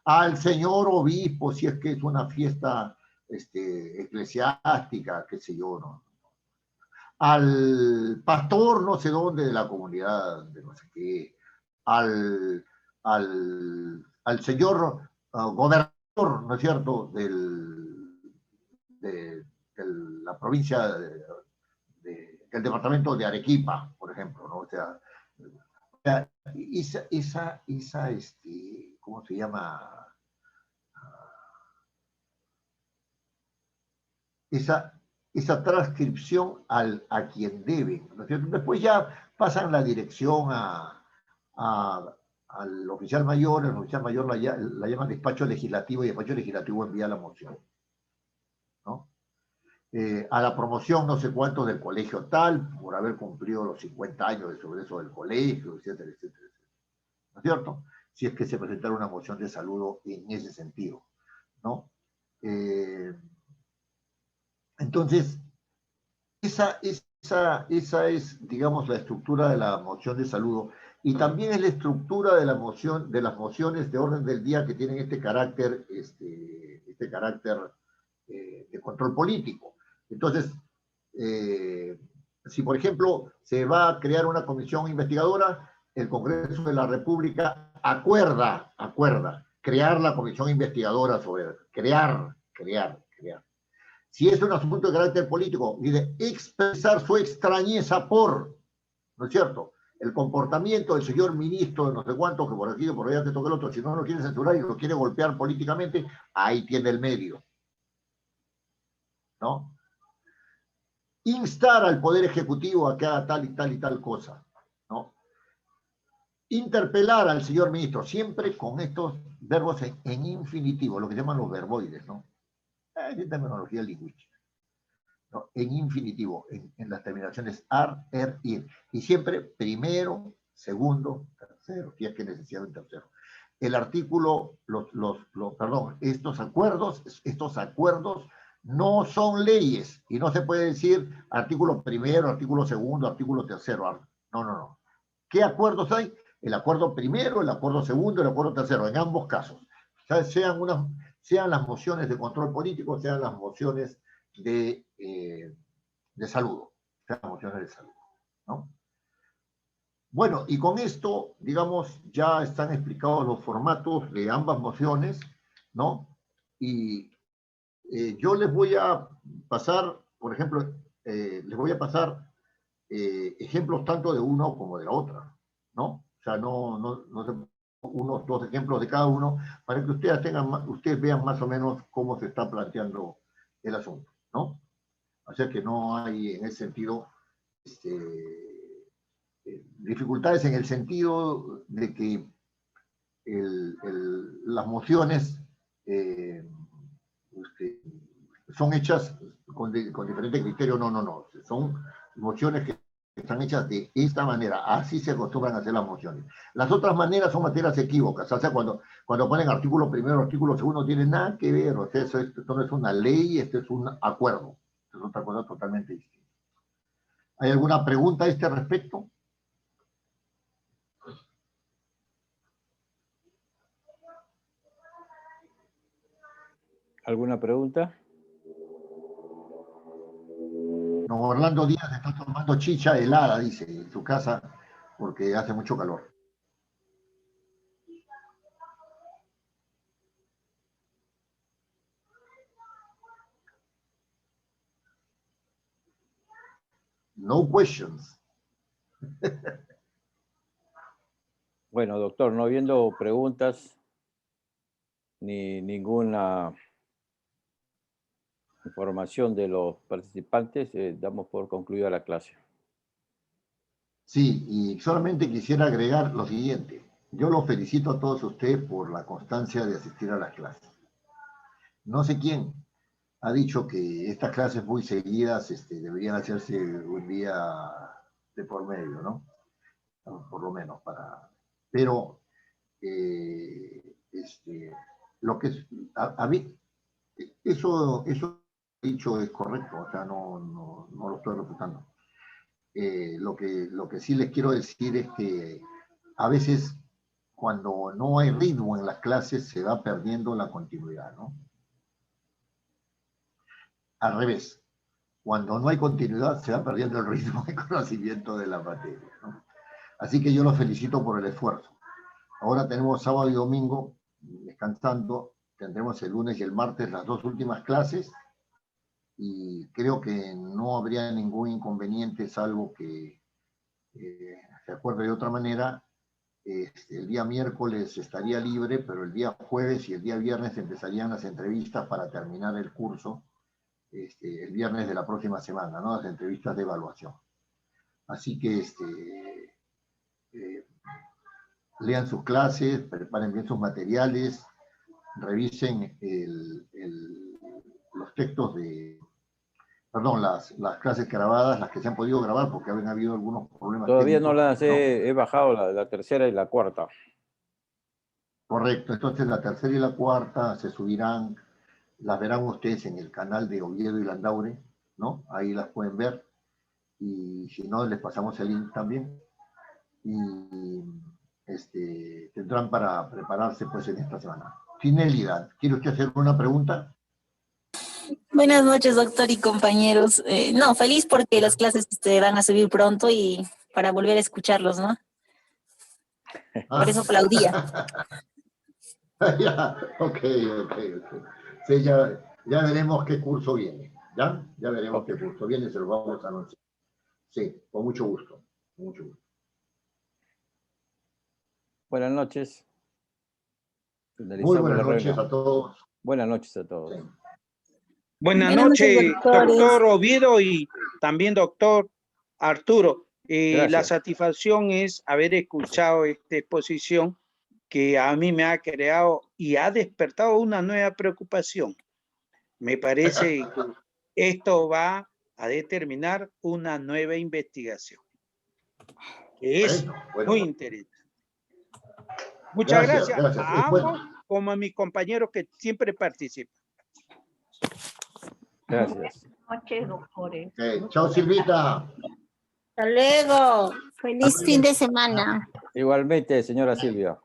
Al señor obispo, si es que es una fiesta eclesiástica, qué sé yo, ¿no? Al pastor no sé dónde de la comunidad de no sé qué, al señor gobernador, ¿no es cierto?, de la provincia del departamento de Arequipa, por ejemplo, ¿no? O sea, ¿cómo se llama? Esa transcripción a quien deben, ¿no es cierto? Después ya pasan la dirección al oficial mayor, el oficial mayor la llama despacho legislativo y el despacho legislativo envía la moción, ¿no? A la promoción no sé cuánto del colegio tal, por haber cumplido los 50 años de progreso del colegio, etcétera, etcétera, etcétera, ¿no es cierto? Si es que se presentara una moción de saludo en ese sentido, ¿no? Entonces, esa es, digamos, la estructura de la moción de saludo y también es la estructura de las mociones de orden del día que tienen este carácter de control político. Entonces, si por ejemplo se va a crear una comisión investigadora, el Congreso de la República acuerda crear la comisión investigadora sobre crear. Si es un asunto de carácter político, dice expresar su extrañeza por, ¿no es cierto?, el comportamiento del señor ministro de no sé cuánto, que por aquí o por allá que toque el otro, si no lo quiere censurar y lo quiere golpear políticamente, ahí tiene el medio, ¿no? Instar al Poder Ejecutivo a que haga tal y tal y tal cosa, ¿no? Interpelar al señor ministro, siempre con estos verbos en infinitivo, lo que llaman los verboides, ¿no? Es terminología lingüística, ¿no? En infinitivo, en las terminaciones ar, er, ir. Y siempre primero, segundo, tercero, si es que necesita un tercero. El artículo, estos acuerdos no son leyes y no se puede decir artículo primero, artículo segundo, artículo tercero. No. ¿Qué acuerdos hay? El acuerdo primero, el acuerdo segundo, el acuerdo tercero, en ambos casos. Sean las mociones de control político, sean las mociones de saludo, sean las mociones de saludo, ¿no? Bueno, y con esto, digamos, ya están explicados los formatos de ambas mociones. ¿no? Y yo les voy a pasar, por ejemplo, les voy a pasar ejemplos tanto de uno como de la otra, ¿no? O sea, no sé, unos 2 ejemplos de cada uno para que ustedes vean más o menos cómo se está planteando el asunto, ¿no? O sea que no hay en ese sentido dificultades en el sentido de que las mociones son hechas con diferente criterio. No. Son mociones que están hechas de esta manera. Así se acostumbran a hacer las mociones. Las otras maneras son materias equívocas. O sea, cuando ponen artículo primero, artículo segundo, no tiene nada que ver. O sea, esto no es una ley, esto es un acuerdo. Esto es otra cosa totalmente distinta. ¿Hay alguna pregunta a este respecto? ¿Alguna pregunta? Don Orlando Díaz está tomando chicha helada, dice, en su casa, porque hace mucho calor. No questions. Bueno, doctor, no habiendo preguntas ni ninguna información de los participantes, damos por concluida la clase. Sí, y solamente quisiera agregar lo siguiente. Yo los felicito a todos ustedes por la constancia de asistir a las clases. No sé quién ha dicho que estas clases muy seguidas deberían hacerse un día de por medio, ¿no? Por lo menos para... Pero lo que es, a mí, eso dicho es correcto, o sea, no lo estoy refutando. Lo que sí les quiero decir es que a veces cuando no hay ritmo en las clases se va perdiendo la continuidad, ¿no? Al revés, cuando no hay continuidad se va perdiendo el ritmo y conocimiento de la materia, ¿no? Así que yo los felicito por el esfuerzo. Ahora tenemos sábado y domingo descansando, tendremos el lunes y el martes las 2 últimas clases y creo que no habría ningún inconveniente salvo que se acuerde de otra manera. El día miércoles estaría libre, pero el día jueves y el día viernes empezarían las entrevistas para terminar el curso, el viernes de la próxima semana, ¿no? Las entrevistas de evaluación. Así que lean sus clases, preparen bien sus materiales, revisen los textos perdón, las clases grabadas, las que se han podido grabar, porque habían habido algunos problemas Todavía no técnicos, las he bajado, la tercera y la cuarta. Correcto, entonces la tercera y la cuarta se subirán, las verán ustedes en el canal de Oviedo y Landaure, ¿no? Ahí las pueden ver, y si no, les pasamos el link también, y tendrán para prepararse pues en esta semana. Finalidad, ¿quiere usted hacer una pregunta? Buenas noches, doctor y compañeros. No, feliz porque las clases van a subir pronto y para volver a escucharlos, ¿no? Por eso aplaudía. Ya, ok. Sí, ya veremos qué curso viene, ¿ya? Ya veremos qué curso viene, se lo vamos a anunciar. Sí, con mucho gusto, con mucho gusto. Buenas noches. Muy buenas noches a todos. Buenas noches a todos. Sí. Buenas noches, doctor Oviedo y también doctor Arturo. La satisfacción es haber escuchado esta exposición que a mí me ha creado y ha despertado una nueva preocupación. Me parece que esto va a determinar una nueva investigación, que es muy interesante. Muchas gracias a ambos como a mis compañeros que siempre participan. Gracias. Buenas noches, doctores. Chao, Silvita. Hasta luego. Feliz fin de semana. Igualmente, señora Silvia.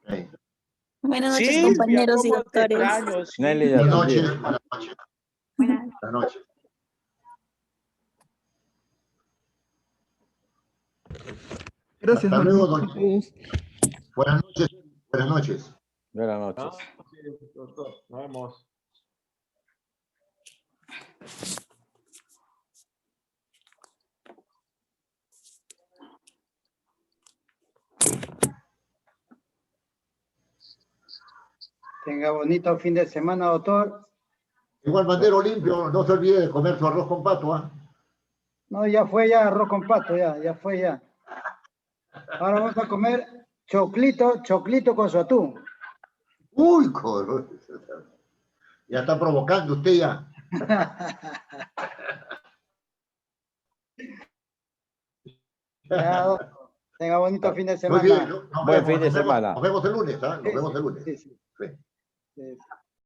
Buenas noches, compañeros y doctores. Buenas noches. Buenas noches. Gracias. Hasta luego, don. Buenas noches. Buenas noches. Buenas noches. doctor. Nos vemos. Tenga bonito fin de semana, doctor. Igual bandero limpio, no se olvide de comer su arroz con pato, ¿ah? No, ya fue ya arroz con pato, ya fue ya. Ahora vamos a comer choclito con su atún. Uy, ya está provocando usted ya. Ya, doctor. Tenga bonito fin de Muy semana. bien, Buen fin de semana. Nos vemos el lunes, ¿ah? Nos vemos el lunes. Sí. Sí. Sí.